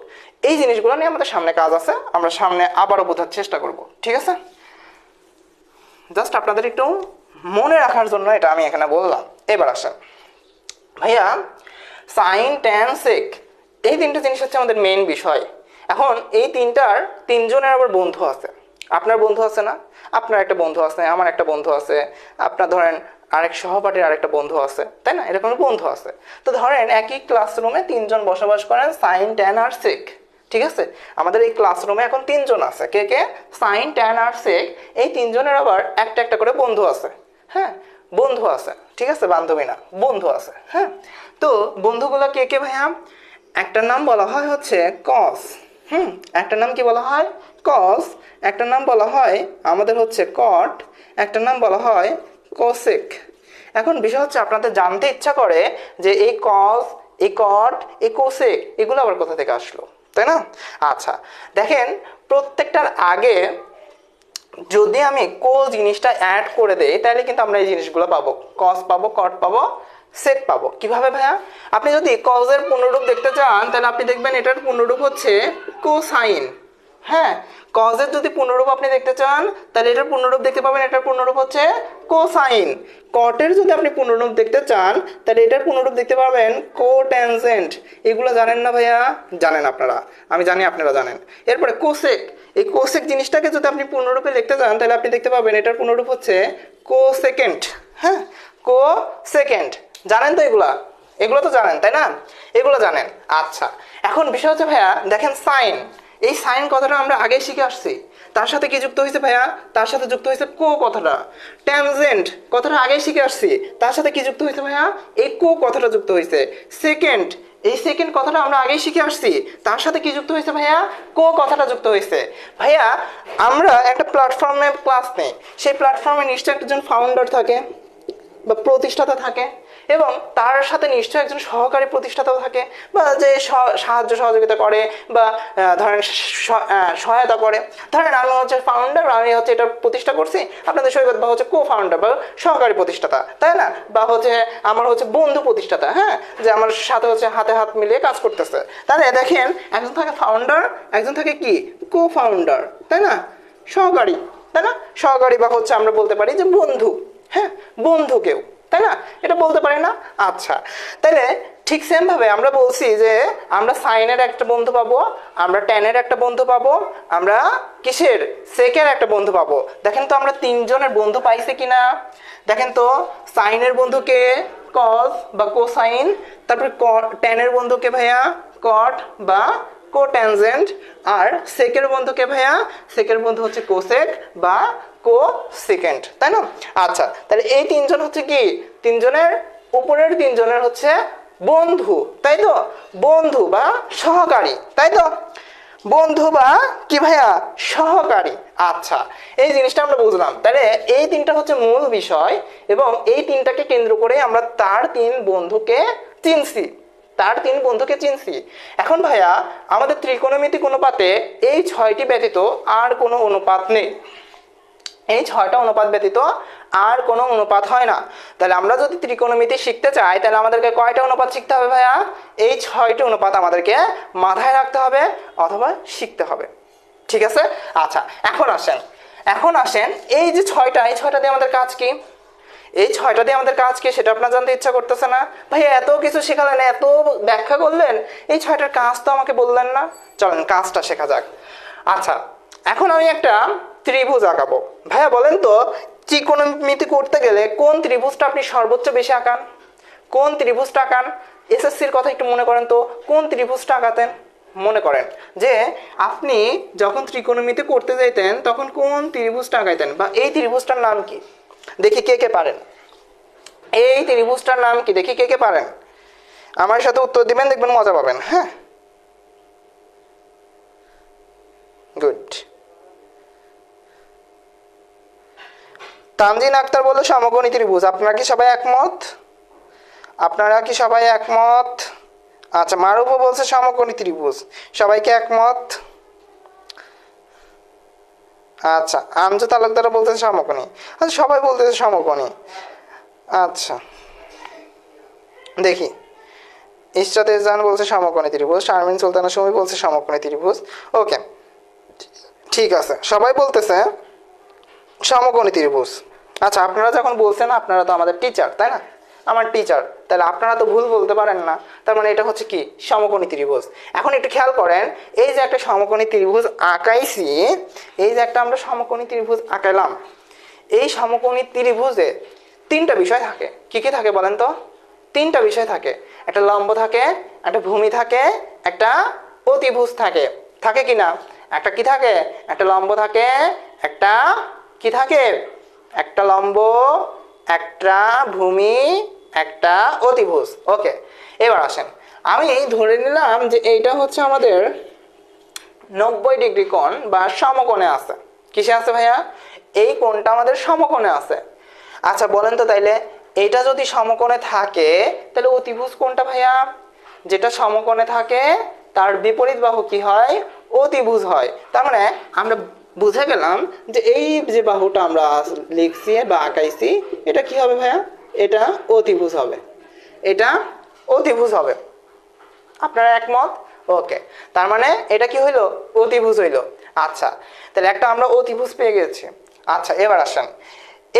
এই জিনিসগুলো নিয়ে আমাদের সামনে কাজ আছে, আমরা সামনে আবারও বোঝার চেষ্টা করব, ঠিক আছে? জাস্ট আপনাদের একটু মনে রাখার জন্য এটা আমি এখানে বললাম। এবার আসেন ভাইয়া, সাইন, ট্যান, সেক, এই তিনটা জিনিস হচ্ছে আমাদের মেইন বিষয়। এখন এই তিনজনের আবার বন্ধু আছে। আপনার বন্ধু আছে না, আপনার একটা বন্ধু আছে, আমার একটা বন্ধু আছে, আপনার ধরেন আরেক সহপাঠীর আরেকটা বন্ধু আছে, তাই না? এরকম বন্ধু আছে। তো ধরেন একই ক্লাসরুমে তিনজন বসবাস করেন, সাইন, ট্যান আর সেক, ঠিক আছে? আমাদের এই ক্লাসরুমে এখন তিনজন আছে। কে কে? সাইন, ট্যান আর সেক। এই তিনজনের আবার একটা একটা করে বন্ধু আছে। হ্যাঁ, বন্ধু আছে, ঠিক আছে, বান্ধবী না, বন্ধু আছে। হ্যাঁ, তো বন্ধুগুলো কে কে ভাইয়া? একটার নাম বলা হয় হচ্ছে কস। একটার নাম কি বলা হয়? কস। একটার নাম বলা হয় আমাদের হচ্ছে কট। একটার নাম বলা হয় কোসেক। এখন বিষয় হচ্ছে আপনাদের জানতে ইচ্ছা করে যে এই কস, এই কট, এই কোসেক এগুলো আবার কোথা থেকে আসলো, তাই না? আচ্ছা দেখেন, প্রত্যেকটার আগে যদি আমি কো জিনিসটা অ্যাড করে দেই তাহলে কিন্তু আমরা এই জিনিসগুলো পাবো, কস পাবো, কট পাবো, সেক পাবো। কিভাবে ভাইয়া? আপনি যদি কজের পূর্ণরূপ দেখতে চান তাহলে আপনি দেখবেন এটার পূর্ণরূপ হচ্ছে কোসাইন। হ্যাঁ, কজের যদি পূর্ণরূপ আপনি দেখতে চান তাহলে এটার পূর্ণরূপ দেখতে পাবেন, এটার পূর্ণরূপ হচ্ছে কোসাইন। কটের যদি আপনি পূর্ণরূপ দেখতে চান তাহলে এটার পূর্ণরূপ দেখতে পাবেন কোট্যানজেন্ট। এগুলো জানেন না ভাইয়া? জানেন আপনারা, আমি জানি আপনারা জানেন। এরপরে কোসেক, এই কোসেক জিনিসটাকে যদি আপনি পূর্ণরূপে লিখতে চান তাহলে আপনি দেখতে পাবেন এটার পূর্ণরূপ হচ্ছে কোসেকেন্ট। হ্যাঁ, কোসেকেন্ট, জানেন তো এগুলা? এগুলো তো জানেন, তাই না? এগুলো জানেন। আচ্ছা, এখন বিষয় হচ্ছে ভাইয়া দেখেন সাইন, এই সাইন কথাটা আমরা আগে শিখে আসছি। তার সাথে কি যুক্ত হয়েছে ভাইয়া? তার সাথে যুক্ত হয়েছে কো কথাটা। ট্যানজেন্ট কথাটা আগে শিখে আসছি, তার সাথে কি যুক্ত হয়েছে ভাইয়া? এই কো কথাটা যুক্ত হয়েছে। সেকেন্ড, এই সেকেন্ড কথাটা আমরা আগেই শিখে আসছি, তার সাথে কি যুক্ত হয়েছে ভাইয়া? কো কথাটা যুক্ত হয়েছে। ভাইয়া আমরা একটা প্ল্যাটফর্মে ক্লাস নেই, সেই প্ল্যাটফর্মে নিশ্চয়ই একজন ফাউন্ডার থাকে বা প্রতিষ্ঠাতা থাকে এবং তার সাথে নিশ্চয়ই একজন সহকারী প্রতিষ্ঠাতাও থাকে বা যে সাহায্য সহযোগিতা করে বা ধরেন সহায়তা করে। ধরেন আমি হচ্ছে ফাউন্ডার, আমি হচ্ছে এটা প্রতিষ্ঠা করছি, আপনাদের সৈকত বা হচ্ছে কো ফাউন্ডার বা সহকারী প্রতিষ্ঠাতা, তাই না? বা হচ্ছে আমার হচ্ছে বন্ধু প্রতিষ্ঠাতা, হ্যাঁ, যে আমার সাথে হচ্ছে হাতে হাত মিলিয়ে কাজ করতেছে। তাহলে দেখেন একজন থাকে ফাউন্ডার, একজন থাকে কি কো ফাউন্ডার, তাই না? সহকারী, তাই না? সহকারী বা হচ্ছে আমরা বলতে পারি যে বন্ধু, হ্যাঁ, বন্ধু কেউ, তাই না? এটা বলতে পারি না? আচ্ছা, তাহলে ঠিক সেম ভাবে আমরা বলছি যে আমরা সাইনের একটা বন্ধু পাবো, আমরা ট্যানের একটা বন্ধু পাবো, আমরা কিসের, সেকের একটা বন্ধু পাবো। দেখেন তো আমরা তিনজনের বন্ধু পাইছি কিনা? দেখেন তো, সাইনের বন্ধুকে কস বা কোসাইন, তারপরে ট্যানের বন্ধুকে ভাইয়া কট বা কোট্যানজেন্ট, আর সেকের বন্ধুকে ভাইয়া, সেকের বন্ধু হচ্ছে কোসেক বা কোসেকেন্ট, তাই না? আচ্ছা, তাহলে এই তিনজন হচ্ছে কি, তিনজনের উপরের তিনজনের হচ্ছে বন্ধু, তাই তো? বন্ধু বা সহকারী, তাই তো? বন্ধু বা কি ভাইয়া? সহকারী। আচ্ছা, এই জিনিসটা আমরা বুঝলাম। তাহলে এই তিনটা হচ্ছে মূল বিষয় এবং এই তিনটাকে কেন্দ্র করে আমরা তার তিন বন্ধুকে চিনছি, তার তিন বন্ধুকে চিনছি। এখন ভাইয়া আমাদের ত্রিকোণমিতিক অনুপাতে এই 6টি ব্যতীত আর কোনো অনুপাত নেই। এই 6টা অনুপাত ব্যতীত আর কোনো অনুপাত হয় না। তাহলে আমরা যদি ত্রিকোণমিতি শিখতে চাই তাহলে আমাদেরকে কয়টা অনুপাত শিখতে হবে ভাইয়া? এই 6টি অনুপাত আমাদেরকে মাথায় রাখতে হবে অথবা শিখতে হবে। ঠিক আছে? আচ্ছা, এখন আসেন এই যে 6টা, এই 6টা দিয়ে আমাদের কাজ কি? এই 6টা দিয়ে আমাদের কাজ কি সেটা আপনার জানতে ইচ্ছা করতেছে না? ভাইয়া এত কিছু শেখালেন, এত ব্যাখ্যা করলেন, এই 6টার কাজ তো আমাকে বললেন না। চলেন কাজটা শেখা যাক। আচ্ছা, এখন আমি একটা ত্রিভুজ আঁকাবো। ভাইয়া বলেন তো, ত্রিকোণমিতি করতে গেলে কোন ত্রিভুজটা আপনি সর্বোচ্চ বেশি আঁকান? কোন ত্রিভুজটা আঁকান? এসএসসির কথা একটু মনে করেন তো, কোন ত্রিভুজটা আঁকাতেন? মনে করেন যে আপনি যখন ত্রিকোণমিতি করতে যাইতেন তখন কোন ত্রিভুজটা আঁকাইতেন, বা এই ত্রিভুজটার নাম কি? দেখি কে কে পারেন। এই ত্রিভুজটার নাম কি? দেখি কে কে পারেন। আমার সাথে উত্তর দিবেন, দেখবেন মজা পাবেন। হ্যাঁ, গুড। তানজিন আক্তার বলল সমকোণী ত্রিভুজ। আপনারা কি সবাই একমত? আপনারা কি সবাই একমত? আচ্ছা, মারুফও বলছে সমকোণী ত্রিভুজ। সবাইকে একমত? আচ্ছা, আমজু তালুকদারও বলতেছে সমকোণী। আচ্ছা, সবাই বলতেছে সমকোণী। আচ্ছা, দেখি। ইশরাত ইজান বলছে সমকোণী ত্রিভুজ। শারমিন সুলতানা সুমি বলছে সমকোণী ত্রিভুজ। ওকে, ঠিক আছে, সবাই বলতেছে সমকোণী ত্রিভুজ। আচ্ছা, আপনারা যখন বলছেন, আপনারা তো আমাদের টিচার, তাই না? আমার টিচার, তাহলে আপনারা তো ভুল বলতে পারেন না। তার মানে এটা হচ্ছে কি? সমকোণী ত্রিভুজ। এখন একটু খেয়াল করেন, এই যে একটা সমকোণী ত্রিভুজ আঁকাইছি, এই যে একটা আমরা সমকোণী ত্রিভুজ আঁকাইলাম, এই সমকোণী ত্রিভুজে তিনটা বিষয় থাকে। কি কি থাকে বলেন তো? তিনটা বিষয় থাকে। একটা লম্ব থাকে, একটা ভূমি থাকে, একটা অতিভুজ থাকে। থাকে কি না? একটা কি থাকে? একটা লম্ব থাকে, একটা কি থাকে? একটা লম্ব, একটা ভূমি, একটা অতিভুজ। ওকে, এবার আসেন, আমি ধরে নিলাম যে এইটা হচ্ছে আমাদের 90 ডিগ্রি কোণ বা সমকোণে আছে। কিসে আছে ভাইয়া? এই কোণটা আমাদের সমকোণে আছে। আচ্ছা বলেন তো, তাইলে এইটা যদি সমকোণে থাকে তাহলে অতিভুজ কোনটা ভাইয়া? যেটা সমকোণে থাকে তার বিপরীত বাহু কি হয়? অতিভুজ হয়। তার মানে আমরা বুঝে গেলাম যে এই যে বাহুটা আমরা লিখছি বা আঁকাইছি, এটা কি হবে ভাইয়া? এটা অতিভুজ হবে। এটা অতিভুজ হবে। আপনারা একমত? ওকে, তার মানে এটা কি হইলো? অতিভুজ হইলো। আচ্ছা, তাহলে একটা আমরা অতিভুজ পেয়ে গেছি। আচ্ছা, এবার আসেন,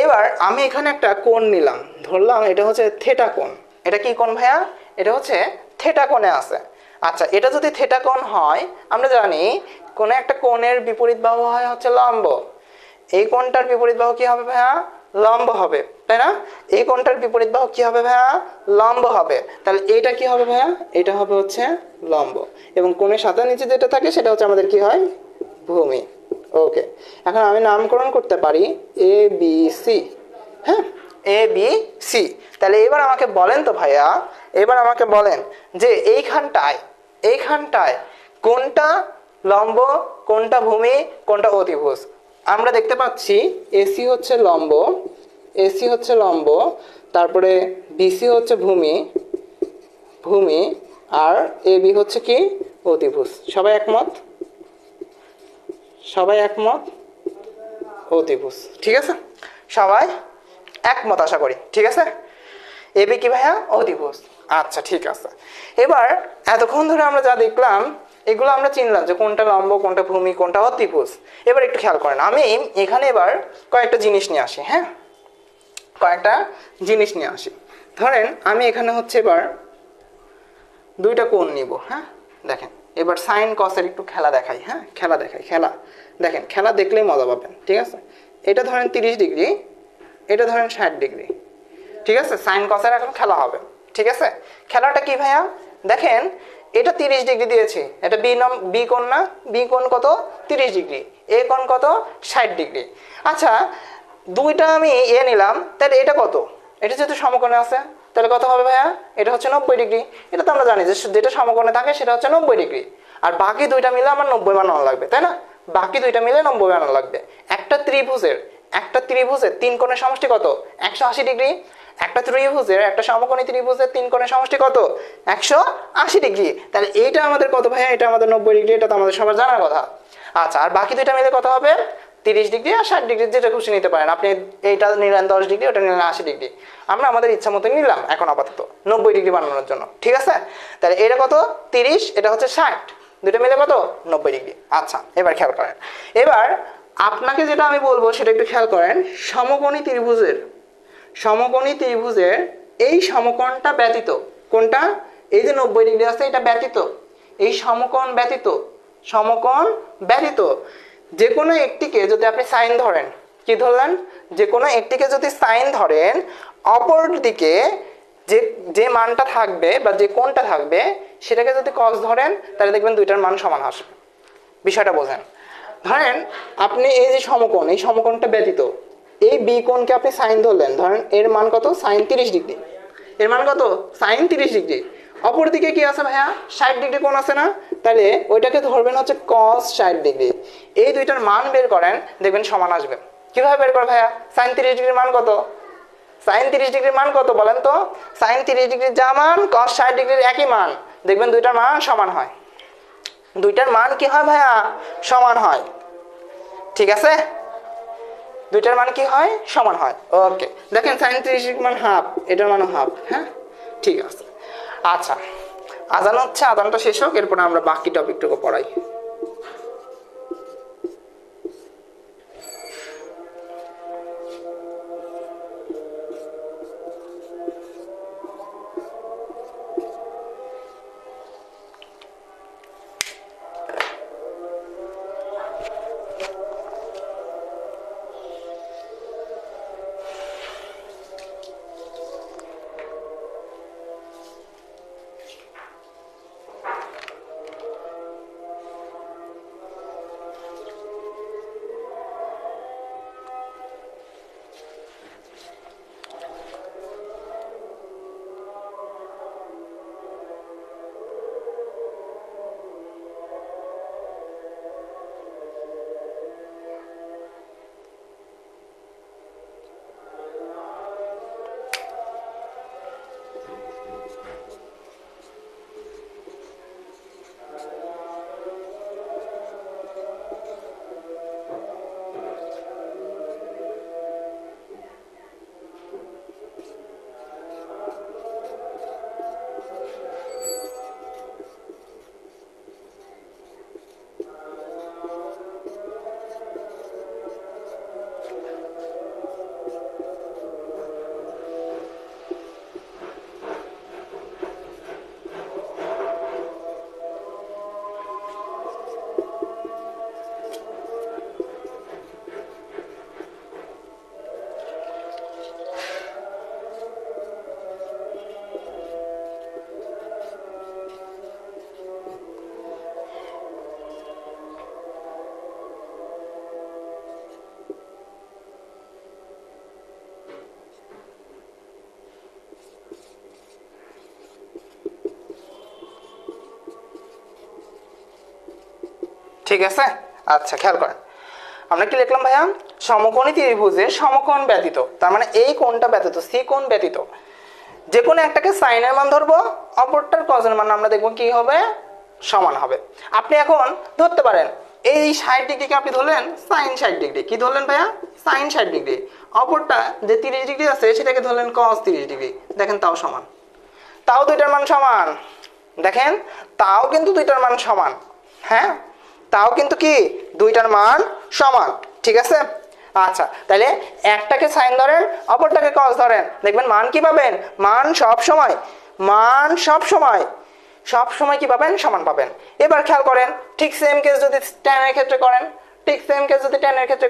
এবার আমি এখানে একটা কোণ নিলাম, ধরলাম এটা হচ্ছে থেটা কোণ। এটা কি কোণ ভাইয়া? এটা হচ্ছে থেটা কোণে আছে। আচ্ছা, এটা যদি থেটা কোণ হয়, আমরা জানি কোন একটা কোণের বিপরীত বাহু হয় হচ্ছে লম্ব। এই কোণটার বিপরীত বাহু কি হবে ভাইয়া? লম্ব হবে, তাই না? এই কোণটার বিপরীত বাহু কি হবে ভাইয়া? লম্ব হবে। তাহলে এইটা কি হবে ভাইয়া? এটা হবে হচ্ছে লম্ব, এবং কোণের সাথে নিচে যেটা থাকে সেটা হচ্ছে আমাদের কি হয়? ভূমি। ওকে, এখন আমি নামকরণ করতে পারি এ বি সি। হ্যাঁ, এ বি সি। তাহলে এবার আমাকে বলেন তো ভাইয়া, এবার আমাকে বলেন যে এইখানটায় কোনটা লম্ব, কোনটা ভূমি, কোনটা অতিভুজ? আমরা দেখতে পাচ্ছি এসি হচ্ছে লম্ব, এসি হচ্ছে লম্ব, তারপরে বিসি হচ্ছে ভূমি, আর এ বি হচ্ছে কি? অতিভুজ। সবাই একমত? সবাই একমত? অতিভুজ। ঠিক আছে, সবাই একমত আশা করি। ঠিক আছে, এবি কি ভাইয়া? অতিভুজ। আচ্ছা, ঠিক আছে। এবার এতক্ষণ ধরে আমরা যা দেখলাম এগুলো আমরা চিনলাম যে কোনটা লম্ব, কোনটা ভূমি, কোনটা অতিভুজ। এবার একটু খেয়াল করেন, আমি এখানে এবার কয়েকটা জিনিস নিয়ে আসি। হ্যাঁ, কয়েকটা জিনিস নিয়ে আসি। ধরেন আমি এখানে হচ্ছে এবার দুইটা কোণ নিব। হ্যাঁ, দেখেন, এবার সাইন কসের একটু খেলা দেখাই। হ্যাঁ, খেলা দেখেন, খেলা দেখলেই মজা পাবেন। ঠিক আছে, এটা ধরেন 30 ডিগ্রি, এটা ধরেন 60 ডিগ্রি। ঠিক আছে, সাইন কসের এখন খেলা হবে। ঠিক আছে, খেলাটা কি ভাইয়া? দেখেন, এটা 30 ডিগ্রি দিয়েছে, এটা বি কোণ না? বি কোণ কত? 30 ডিগ্রি। এ কোণ কত? 60 ডিগ্রি। আচ্ছা, দুইটা আমি এ নিলাম, তাহলে এটা কত? এটা যেহেতু সমকোণে আছে, তাহলে কত হবে ভাইয়া? এটা হচ্ছে 90 ডিগ্রি। এটা তো আমরা জানি যে যেটা সমকোণে থাকে সেটা হচ্ছে 90 ডিগ্রি, আর বাকি দুইটা মিলে আমার 90 বানানো লাগবে, তাই না? বাকি দুইটা মিলে 90 বানানো লাগবে। একটা ত্রিভুজের তিন কোণের সমষ্টি কত? 180 ডিগ্রি। একটা সমকোণী ত্রিভুজের তিন কোণের সমষ্টি কত? 180 ডিগ্রি। তাহলে এইটা আমাদের কত ভাইয়া? এটা আমাদের 90 ডিগ্রি। এটা তো আমাদের সবার জানার কথা। আচ্ছা, আর বাকি দুইটা মিলে কত হবে? 30 ডিগ্রি আর 60 ডিগ্রি, যেটা খুশি নিতে পারেন আপনি। এইটা নিলেন 10 ডিগ্রি, ওটা নিলেন 80 ডিগ্রি। আমরা আমাদের ইচ্ছা মতো নিলাম এখন আপাতত 90 ডিগ্রি বানানোর জন্য, ঠিক আছে? তাহলে এটা কত? 30, এটা হচ্ছে 60, দুটো মিলে কত? 90 ডিগ্রি। আচ্ছা, এবার খেয়াল করেন। এবার আপনাকে যেটা আমি বলবো সেটা একটু খেয়াল করেন। সমকোণী ত্রিভুজের এই সমকোণটা ব্যতীত, কোনটা? এই যে 90 ডিগ্রি আছে, এটা ব্যতীত, এই সমকোণ ব্যতীত যে কোনো একটিকে যদি আপনি সাইন ধরেন, কি ধরলেন? যে কোনো একটিকে যদি সাইন ধরেন, অপর দিকে যে মানটা থাকবে বা যে কোণটা থাকবে সেটাকে যদি কস ধরেন, তাহলে দেখবেন দুইটার মান সমান আসবে। বিষয়টা বোঝেন। ধরেন আপনি এই যে এই সমকোণটা ব্যতীত এই বি কোণকে আপনি সাইন ধরলেন, ধরেন এর মান কত? Sine 30 degree. এর মান কত? Sine 30 degree. অপর দিকে কি আছে ভাইয়া? 60 ডিগ্রি কোণ আছে না? তাহলে ওইটাকে ধরবেন হচ্ছে cos 60 ডিগ্রি। এই দুইটার মান বের করেন, দেখবেন সমান আসবে। কিভাবে বের করে ভাইয়া? সাইন 30 ডিগ্রির মান কত? সাইন 30 ডিগ্রির মান কত বলেন তো? সাইন 30 ডিগ্রির যা মান, cos 60 ডিগ্রির একই মান। দেখবেন দুইটার মান সমান হয়। দুইটার মান কি হয় ভাইয়া? সমান হয়। ঠিক আছে, দুইটার মান কি হয়? সমান হয়। ওকে, দেখেন সাইন 30 ডিগ্রির মান হাফ, এটার মান হাফ। হ্যাঁ, ঠিক আছে। আচ্ছা, আজান হচ্ছে, আজানটা শেষ হোক, এরপরে আমরা বাকি টপিকটুকু পড়াই। ঠিক আছে, আচ্ছা খেয়াল করেন আমরা কি লিখলাম ভাইয়া? সমকোণী ত্রিভুজের সমকোণ ব্যতীত, তার মানে এই কোণটা ব্যতীত, সি কোণ ব্যতীত যে কোনো একটাকে সাইনের মান ধরবো, অপরটার কজের মান আমরা দেখবো কি হবে? সমান হবে। আপনি এখন ধরতে পারেন এই 60 ডিগ্রিকে আপনি ধরলেন সাইন 60 ডিগ্রি। কি ধরলেন ভাইয়া? Sign 60 degree. অপরটা যে 30 ডিগ্রি আছে সেটাকে ধরলেন cos 30 ডিগ্রি। দেখেন তাও সমান, তাও দুইটার মান সমান। দেখেন তাও কিন্তু দুইটার মান সমান। হ্যাঁ, তাও কিন্তু কি দুইটার মান সমান। ঠিক আছে, আচ্ছা তাহলে একটাকে সাইন ধরেন, অপরটাকে কস ধরেন, দেখবেন মান কি পাবেন? মান সব সময় কি পাবেন? সমান পাবেন। এবার খেয়াল করেন, ঠিক সেম কেস যদি ট্যানের ক্ষেত্রে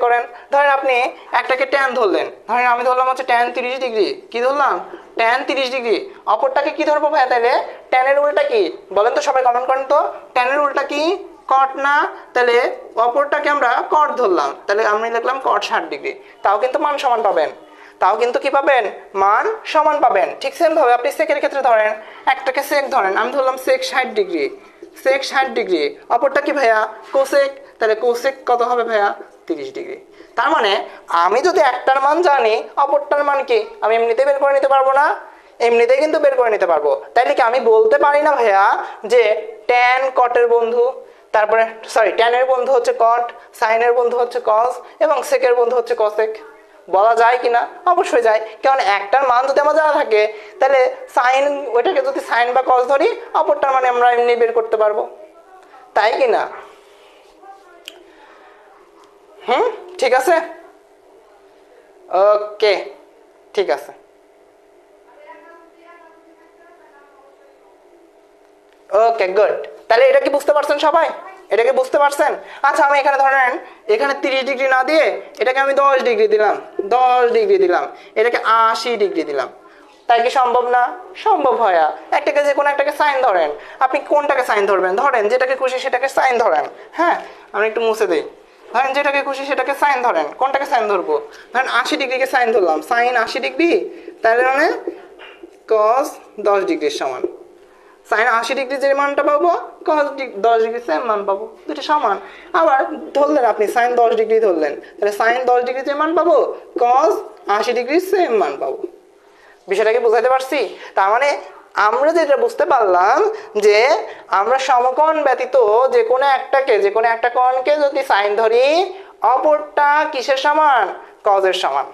করেন, ধরেন আপনি একটাকে ট্যান ধরলেন, ধরেন আমি ধরলাম হচ্ছে ট্যান 30 ডিগ্রি। কি ধরলাম? Tan 30 degree. অপরটাকে কি ধরবো ভাইয়া? তাহলে ট্যানের উল্টা কি বলেন তো, সবাই কমেন্ট করেন তো। ট্যানের উল্টা কি? কট না? তাহলে অপরটাকে আমরা কট ধরলাম, তাহলে আমি লিখলাম cot 60 ডিগ্রি। তাও কিন্তু মান সমান পাবেন। তাও কিন্তু কি পাবেন, মান সমান পাবেন। ঠিক সেম ভাবে আপনি সেকের ক্ষেত্রে ধরেন, একটাকে সেক ধরেন, আমি ধরলাম সেক 60 ডিগ্রি, সেক 60 ডিগ্রি, অপরটা কি ভাইয়া কোসেক, তাহলে কোসেক কত হবে ভাইয়া 30 ডিগ্রি। তার মানে আমি যদি একটার মান জানি, অপরটার মান কি আমি এমনিতে বের করে নিতে পারবো না, এমনিতেই কিন্তু বের করে নিতে পারবো। তাইলে কি আমি বলতে পারি না ভাইয়া যে ট্যান কটের বন্ধু, তারপরে সরি ট্যানের বন্ধু হচ্ছে কট, সাইনের বন্ধু হচ্ছে কস এবং সেকের বন্ধু হচ্ছে কসেক, বলা যায় কিনা? অবশ্যই যায়, কারণ একটার মান যদি আমার জানা থাকে তাহলে সাইন ওইটাকে যদি সাইন বা কস ধরি, অপরটার মানে আমরা এমনি বের করতে পারবো, তাই কিনা? ঠিক আছে, ওকে ঠিক আছে, ওকে গুড। তাহলে এটা কি বুঝতে পারছেন সবাই? এটাকে বুঝতে পারছেন? আচ্ছা আমি এখানে ধরেন এখানে 30 ডিগ্রি না দিয়ে এটাকে আমি 10 ডিগ্রি দিলাম, 10 ডিগ্রি দিলাম, এটাকে 80 ডিগ্রি দিলাম, তাই কি সম্ভব না? সম্ভব হয়। একটাকে যে কোনো একটাকে সাইন ধরেন, আপনি কোনটাকে সাইন ধরবেন? ধরেন যেটাকে খুশি সেটাকে সাইন ধরেন। হ্যাঁ আমি একটু মুছে দিই, ধরেন যেটাকে খুশি সেটাকে সাইন ধরেন, কোনটাকে সাইন ধরবো? ধরেন 80 ডিগ্রিকে সাইন ধরলাম, সাইন 80 ডিগ্রি, তাহলে মানে কস 10 ডিগ্রির সমান, সাইন 80 ডিগ্রি যে মানটা পাবো কস 10 ডিগ্রি সেম মান পাবো, দুটো সমান। আবার ধরলেন আপনি সাইন 10 ডিগ্রি ধরলেন, তাহলে সাইন 10 ডিগ্রি যে মান পাবো কস 80 ডিগ্রি সেম মান পাবো। বিষয়টা কি বুঝাইতে পারছি? তার মানে আমরা যেটা বুঝতে পারলাম যে আমরা সমকোণ ব্যতীত যে কোনো একটাকে, যে কোনো একটা কোণকে যদি সাইন ধরি, অপরটা কিসের সমান? কজের সমান।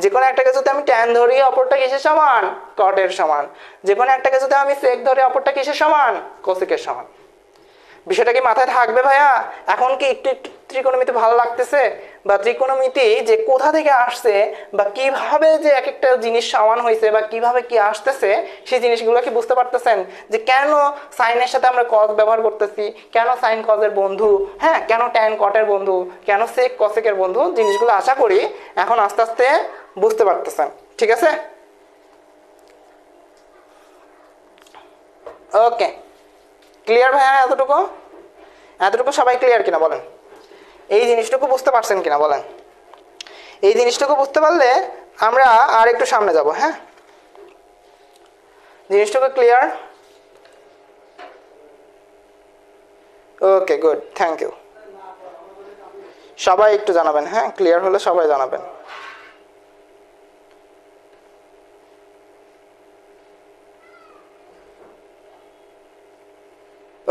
যে কোনো একটাকে যদি আমি ট্যান ধরি, অপরটা কিসের সমান? কটের সমান। যে কোনো একটাকে যদি আমি সেক ধরি, অপরটা কিসের সমান? কোসেকের সমান। বিষয়টা কি মাথায় থাকবে ভাইয়া? এখন কি একটু একটু ত্রিকোণমিতি ভালো লাগতেছে? বা ত্রিকোণমিতি যে কোথা থেকে আসছে বা কিভাবে যে এক একটা জিনিস সমান হয়েছে বা কিভাবে কি আসতেছে, সেই জিনিসগুলো কি বুঝতে পারতেছেন? যে কেন সাইনের সাথে আমরা কস ব্যবহার করতেছি, কেন সাইন কজের বন্ধু, হ্যাঁ কেন ট্যান কটের বন্ধু, কেন সেক কসেকের বন্ধু, জিনিসগুলো আশা করি এখন আস্তে আস্তে বুঝতে পারতেছেন। ঠিক আছে, ওকে ক্লিয়ার ভাইয়া? এতটুকু এতটুকু সবাই ক্লিয়ার কিনা বলেন? এই জিনিসটুকু বুঝতে পারছেন কিনা বলেন? এই জিনিসটুকু বুঝতে পারলে আমরা আর একটু সামনে যাব। হ্যাঁ জিনিসটুকু clear? Okay good, thank you. সবাই একটু জানাবেন, হ্যাঁ ক্লিয়ার হলে সবাই জানাবেন।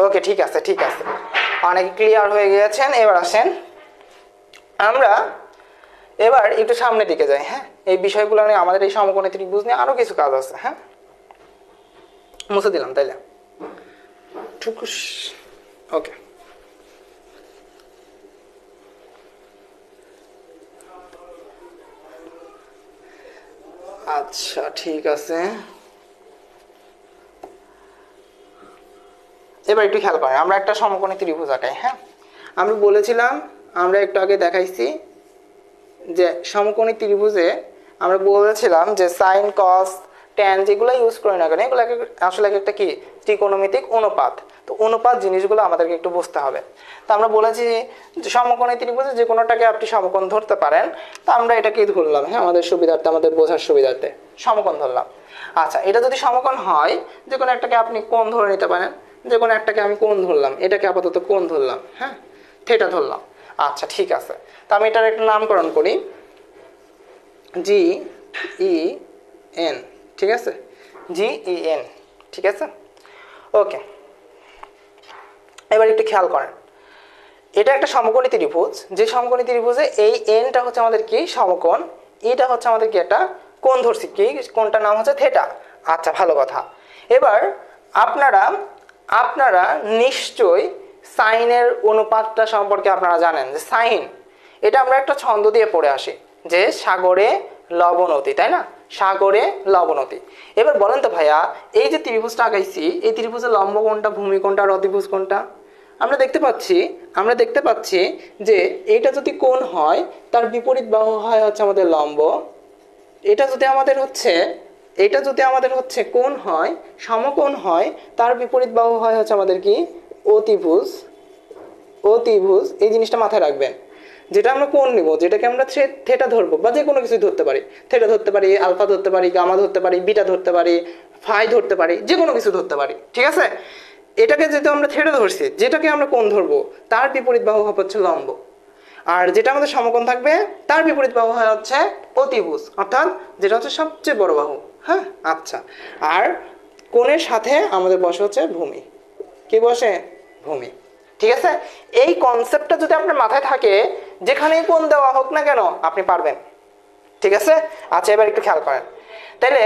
ওকে ঠিক আছে, ঠিক আছে, অনেক ক্লিয়ার হয়ে গিয়েছেন। এবার আসেন আমরা এবার একটু সামনের দিকে যাই। হ্যাঁ এই বিষয়গুলো নিয়ে আমাদের এই সমকোণী ত্রিভুজ নিয়ে আরো কিছু কাজ আছে। হ্যাঁ মুছে দিলাম তাইলে, ওকে আচ্ছা ঠিক আছে। এবার একটু খেয়াল করেন, আমরা একটা সমকোণী ত্রিভুজ আঁকাই। হ্যাঁ আমি বলেছিলাম, আমরা একটু আগে দেখাইছি যে সমকোণী ত্রিভুজে আমরা বলেছিলাম যে সাইন কস ট্যান যেগুলো ইউজ করি না কেন, এগুলো আসলে একটা কি ত্রিকোণমিতিক অনুপাত। তো অনুপাত জিনিসগুলো আমাদেরকে একটু বুঝতে হবে। তো আমরা বলেছি যে সমকোণী ত্রিভুজে যে কোনোটাকে আপনি সমকোণ ধরতে পারেন, তো আমরা এটাকেই ধরলাম। হ্যাঁ আমাদের সুবিধার্থে, আমাদের বোঝার সুবিধার্থে সমকোণ ধরলাম। আচ্ছা এটা যদি সমকোণ হয়, যে কোনো একটাকে আপনি কোণ ধরে নিতে পারেন। যে কোনো একটাকে আমি কোণ ধরলাম, এটাকে আপাতত কোণ ধরলাম, হ্যাঁ থিটা ধরলাম। আচ্ছা ঠিক আছে, তো আমি এটার একটা নামকরণ করি, জি ই এন। ঠিক আছে, জি ই এন। ঠিক আছে, ওকে। এবার একটু খেয়াল করেন, এটা একটা সমকোণী ত্রিভুজ, যে সমকোণী ত্রিভুজে এই এনটা হচ্ছে আমাদের কি সমকোণ, এটা হচ্ছে আমাদের কি একটা কোণ ধরছি, কি কোণটার নাম হচ্ছে থেটা। আচ্ছা ভালো কথা। এবার আপনারা আপনারা নিশ্চয়ই সাইনের অনুপাতটা সম্পর্কে আপনারা জানেন যে সাইন, এটা আমরা একটা ছন্দ দিয়ে পড়ে আসি যে সাগরে লবণতি, তাই না? সাগরে লবণতি। এবার বলেন তো ভাইয়া, এই যে ত্রিভুজটা আঁকাইছি, এই ত্রিভুজের লম্ব কোনটা, ভূমি কোনটা আর অতিভুজ কোনটা? আমরা দেখতে পাচ্ছি যে এটা যদি কোণ হয়, তার বিপরীত বাহু হয় হচ্ছে আমাদের লম্ব। এটা যদি আমাদের হচ্ছে কোণ হয়, সমকোণ হয়, তার বিপরীত বাহু হয় হচ্ছে আমাদের কি অতিভুজ। অতিভুজ, এই জিনিসটা মাথায় রাখবেন যেটা আমরা কোণ নিব, যেটাকে আমরা থেটা ধরবো, বা যে কোনো কিছু ধরতে পারি, থেটা ধরতে পারি, আলফা ধরতে পারি, গামা ধরতে পারি, বিটা ধরতে পারি, ফাই ধরতে পারি, যে কোনো কিছু ধরতে পারি, ঠিক আছে। এটাকে যেহেতু আমরা থেটা ধরছি, যেটাকে আমরা কোণ ধরবো তার বিপরীত বাহু হবে হচ্ছে লম্ব, আর যেটা আমাদের সমকোণ থাকবে তার বিপরীত বাহু হয় হচ্ছে অতিভুজ, অর্থাৎ যেটা হচ্ছে সবচেয়ে বড় বাহু। হ্যাঁ, আচ্ছা। আর কোণের সাথে আমাদের বসে হচ্ছে ভূমি। কি বসে? ভূমি। ঠিক আছে, এই কনসেপ্টটা যদি আপনার মাথায় থাকে, যেখানেই কোণ দেওয়া হোক না কেন আপনি পারবেন। ঠিক আছে, আচ্ছা এবার একটু খেয়াল করেন। তাহলে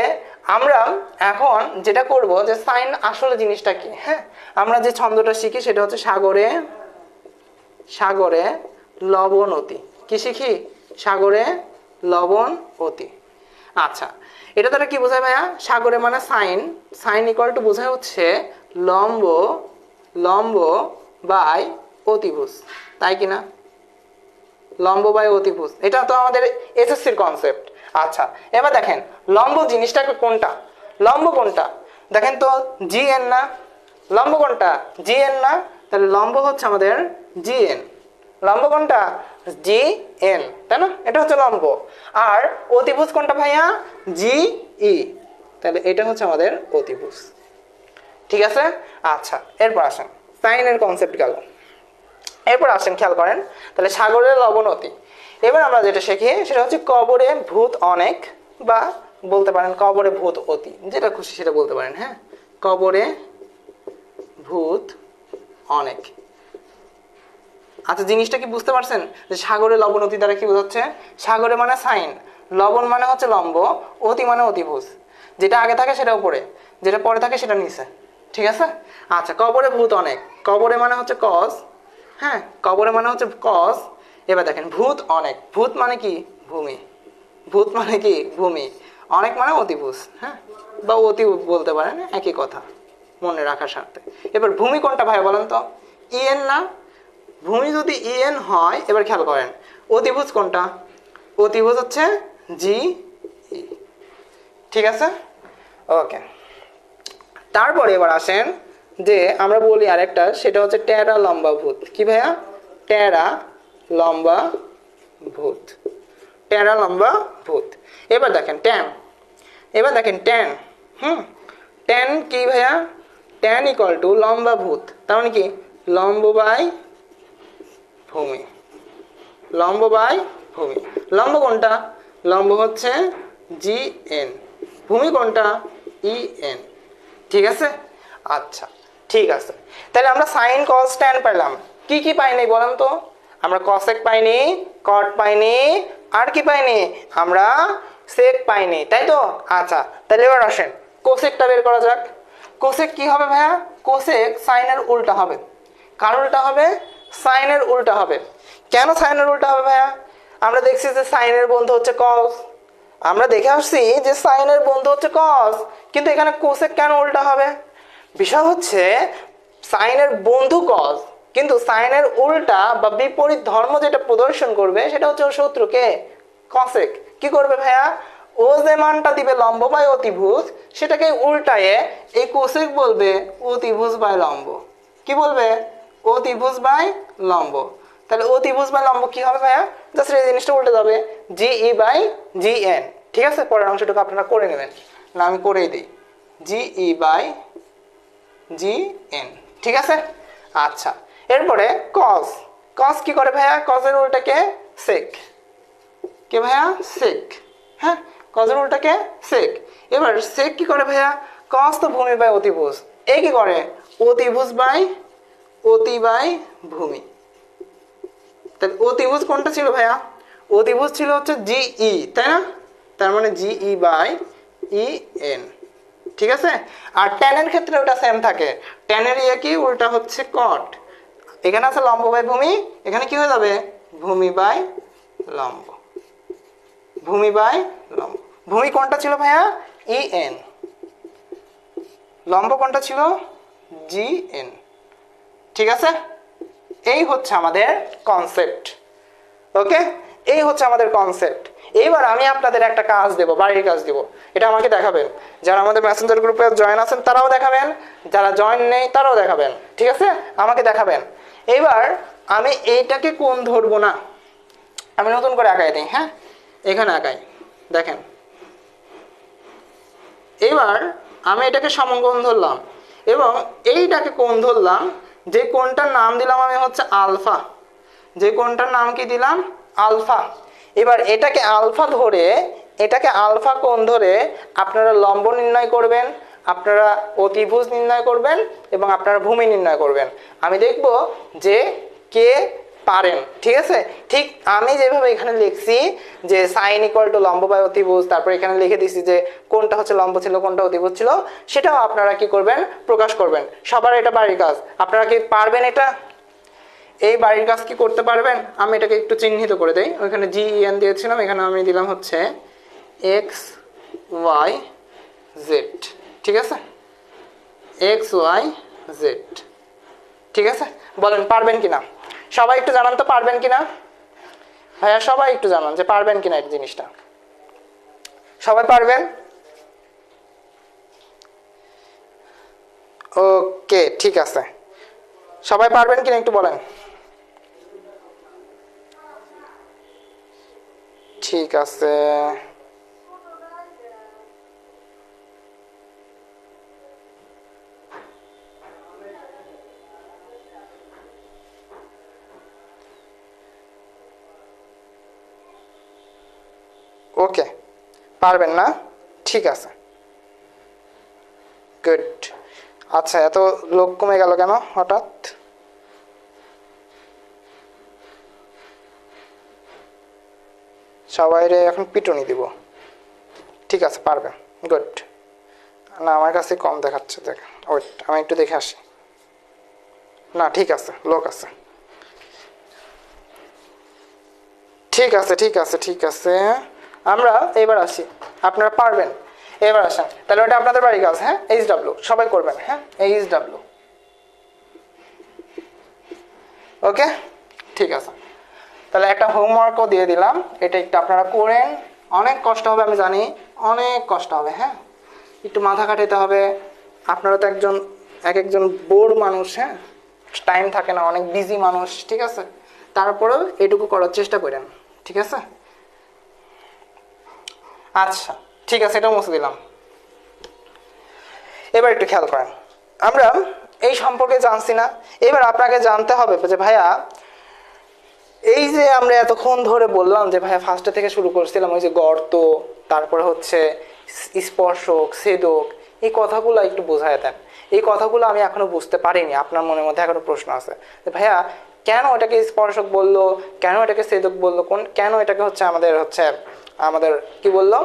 আমরা এখন যেটা করব যে সাইন আসলে জিনিসটা কি। হ্যাঁ, আমরা যে ছন্দটা শিখি সেটা হচ্ছে সাগরে সাগরে লবণ অতি। কি শিখি? সাগরে লবণ অতি। আচ্ছা, এটা তাহলে কি বোঝায় ভাইয়া? সাগরে মানে সাইন, সাইন ইকুয়াল টু বোঝায় হচ্ছে লম্ব লম্ব বাই অতিভুজ, তাই কিনা? লম্ব বাই অতিভুজ, এটা তো আমাদের এসএসসির কনসেপ্ট। আচ্ছা, এবার দেখেন লম্ব জিনিসটা কোনটা, লম্ব কোনটা দেখেন তো, জি এন না? লম্ব কোনটা? জি এন না? তাহলে লম্ব হচ্ছে আমাদের জি এন। লম্ব কোনটা? জি এন, তাই না? এটা হচ্ছে লম্ব। আর অতিভুজ কোনটা ভাইয়া? জি ই। তাহলে এটা হচ্ছে আমাদের অতিভুজ। ঠিক আছে, আচ্ছা এরপর আসেন সাইনের কনসেপ্ট গেল। এরপর আসেন খেয়াল করেন, তাহলে সাগরের লবণ অতি। এবার আমরা যেটা শিখি সেটা হচ্ছে কবরে ভূত অনেক, বা বলতে পারেন কবরে ভূত অতি, যেটা খুশি সেটা বলতে পারেন। হ্যাঁ, কবরে ভূত অনেক। আচ্ছা, জিনিসটা কি বুঝতে পারছেন যে সাগরে লবণ অতি দ্বারা কি বোঝাচ্ছে? সাগরে মানে সাইন, লবণ মানে হচ্ছে লম্ব, অতি মানে অতিভুজ। যেটা আগে থাকে সেটা উপরে, যেটা পরে থাকে সেটা নিচে। ঠিক আছে, আচ্ছা কবরে ভূত অনেক, কবরে মানে হচ্ছে কজ। হ্যাঁ, কবরে মানে হচ্ছে কজ। এবার দেখেন ভূত অনেক, ভূত মানে কি? ভূমি। ভূত মানে কি? ভূমি। অনেক মানে অতিভুজ। হ্যাঁ, বা অতি বলতে পারেন, একই কথা মনে রাখার স্বার্থে। এবার ভূমি কোনটা ভাই বলেন তো? ইএন না? ভূমি যদি ইএন হয়, এবার খেয়াল করেন অতিভুজ কোনটা? অতিভুজ হচ্ছে জি ই। ঠিক আছে, ওকে। তারপরে এবার আসেন যে আমরা বলি আরেকটা, সেটা হচ্ছে টেরা লম্বা ভূত। কি ভাইয়া? টেরা লম্বা ভূত। টেরা লম্বা ভূত। এবার দেখেন ট্যান, এবার দেখেন ট্যান। ট্যান কি ভাইয়া? ট্যান ইকুয়াল টু লম্বা ভূত, তার মানে কি? লম্ব বাই ভূমি। লম্ব বাই ভূমি। লম্ব কোনটা? লম্ব হচ্ছে জি এন, ভূমি কোনটা? E N. ঠিক আছে, আচ্ছা ঠিক আছে। তাহলে আমরা সাইন কস ট্যান পেলাম, কি কি পাইনি বলেন তো? আমরা কসেক পাইনি, কট পাইনি, আর কি পাইনি? আমরা সেক পাইনি, তাই তো? আচ্ছা, তাহলে এবার আসেন কোসেকটা বের করা যাক। কোসেক কি হবে ভাইয়া? কোসেক সাইনের উল্টা হবে। কার উল্টা হবে? সাইনের উল্টা হবে। কেন সাইনের উল্টা হবে ভাইয়া? আমরা দেখছি যে সাইনের বন্ধু হচ্ছে কস, আমরা দেখে আসছি যে সাইনের বন্ধু হচ্ছে কস, কিন্তু এখানে কোসেক কেন উল্টা হবে? বিষয় হচ্ছে সাইনের বন্ধু কস, কিন্তু সাইনের উল্টা বা বিপরীত ধর্ম যেটা প্রদর্শন করবে সেটা হচ্ছে ওর শত্রুকে কসেক। কি করবে ভাইয়া? ও যে মানটা দিবে লম্ব বাই অতিভুজ, সেটাকে উল্টায়ে এই কোসেক বলবে অতিভুজ বাই লম্ব। কি বলবে? অতিভুজ বাই লম্ব। তাহলে অতিভুজ বাই লম্ব কি হবে ভাইয়া? জাস্ট এই জিনিসটা উল্টে যাবে, জি ই বাই জি এন। ঠিক আছে, পরের অংশটুকু আপনারা করে নেবেন, না আমি করেই দিই, জি ই বাই জি এন। ঠিক আছে, আচ্ছা এরপরে কস। কস কি করে ভাইয়া? কসের উল্টাকে সেক। কে ভাইয়া? সেক। হ্যাঁ, কসের উল্টাকে সেক। এবার সেক কি করে ভাইয়া? কস তো ভূমি বাই অতিভুজ, এ কি করে? অতিভুজ বাই অতি বাই ভূমি। তাহলে অতিভুজ কোনটা ছিল ভাইয়া? অতিভুজ ছিল হচ্ছে জি ই, তাই না? তার মানে জি ই বাই ই এন। ঠিক আছে, আর ট্যানের ক্ষেত্রে ওটা সেম থাকে, ট্যানের ইয়ে কি? উল্টা হচ্ছে কট। এখানে আছে লম্ব বাই ভূমি, এখানে কি হয়ে যাবে? ভূমি বাই লম্ব। ভূমি বাই লম্ব। ভূমি কোনটা ছিল ভাইয়া? E N. লম্ব কোনটা ছিল? G N. ঠিক আছে, এই হচ্ছে আমাদের কনসেপ্ট। ওকে, এই হচ্ছে আমাদের কনসেপ্ট। এইবার আমি আপনাদের একটা কাজ দেব, বাড়ির কাজ দেব, এটা আমাকে দেখাবেন। যারা আমাদের মেসেঞ্জার গ্রুপে জয়েন আছেন তারাও দেখাবেন, যারা জয়েন নেই তারাও দেখাবেন। ঠিক আছে, আমাকে দেখাবেন। এইবার আমি এইটাকে কোণ ধরবো না, আমি নতুন করে আঁকাই দিই। হ্যাঁ, এখানে আঁকাই, দেখেন। এবার আমি এটাকে সমকোণ ধরলাম এবং এইটাকে কোণ ধরলাম, যে কোণটার নাম দিলাম আমি হচ্ছে আলফা, যে কোণটার নাম কি দিলাম? আলফা। এবার এটাকে আলফা ধরে, এটাকে আলফা কোণ ধরে আপনারা লম্ব নির্ণয় করবেন, আপনারা অতিভুজ নির্ণয় করবেন এবং আপনারা ভূমি নির্ণয় করবেন। আমি দেখব যে কে পারেন, ঠিক আছে? ঠিক আমি যেভাবে এখানে লিখছি যে সাইন ইকুয়াল টু লম্ব বাই অতিভুজ, তারপর এখানে লিখে দিছি যে কোনটা হচ্ছে লম্ব ছিল কোনটা অতিভুজ ছিল, সেটাও আপনারা কি করবেন? প্রকাশ করবেন। সবার এটা বাড়ির কাজ। আপনারা কি পারবেন এটা? এই বাড়ির কাজ কি করতে পারবেন? আমি এটাকে একটু চিহ্নিত করে দেই। ওইখানে GEN দিয়েছিলাম, এখানে আমি দিলাম হচ্ছে XYZ, ঠিক আছে? XYZ, ঠিক আছে? বলেন পারবেন কিনা? সবাই একটু জানান তো পারবেন কিনা ভাইয়া, সবাই একটু জানান যে পারবেন কিনা এই জিনিসটা। সবাই পারবেন? ওকে, ঠিক আছে। সবাই পারবেন কিনা একটু বলেন। ঠিক আছে, ওকে, পারবেন না? ঠিক আছে, গুড। আচ্ছা, এত লোক কমে গেল কেন হঠাৎ? সবাইরে এখন পিটুনি দিব। ঠিক আছে, পারবেন, গুড। না, আমার কাছে কম দেখাচ্ছে, দেখ ওয়েট, আমি একটু দেখে আসি। না, ঠিক আছে, লোক আছে। ঠিক আছে, ঠিক আছে, ঠিক আছে, আমরা এবার আসি। আপনারা পারবেন, এবার আসেন। তাহলে ওটা আপনাদের বাড়ির কাজ। হ্যাঁ, HW সবাই করবেন। হ্যাঁ, HW, ওকে, ঠিক আছে। তাহলে একটা হোমওয়ার্কও দিয়ে দিলাম, এটা একটু আপনারা করেন। অনেক কষ্ট হবে আমি জানি, অনেক কষ্ট হবে। হ্যাঁ, একটু মাথা খাটাতে হবে। আপনারা তো একজন বোর মানুষ। হ্যাঁ, টাইম থাকে না, অনেক বিজি মানুষ, ঠিক আছে? তারপরেও এটুকু করার চেষ্টা করেন, ঠিক আছে? আচ্ছা, ঠিক আছে, এটা মুছে দিলাম। এবার একটু খেয়াল করেন, আমরা এই সম্পর্কে জানছি না, এবার আপনাকে জানতে হবে যে ভাইয়া এই যে আমরা এতক্ষণ ধরে বললাম যে ভাইয়া ফার্স্টে থেকে শুরু করছিলাম ওই যে গর্ত, তারপরে হচ্ছে স্পর্শক, ছেদক, এই কথাগুলো একটু বোঝায় দেন। এই কথাগুলো আমি এখনো বুঝতে পারিনি, আপনার মনের মধ্যে এখনো প্রশ্ন আছে যে ভাইয়া কেন এটাকে স্পর্শক বললো, কেন এটাকে ছেদক বললো, কেন এটাকে আমাদের কি বললো,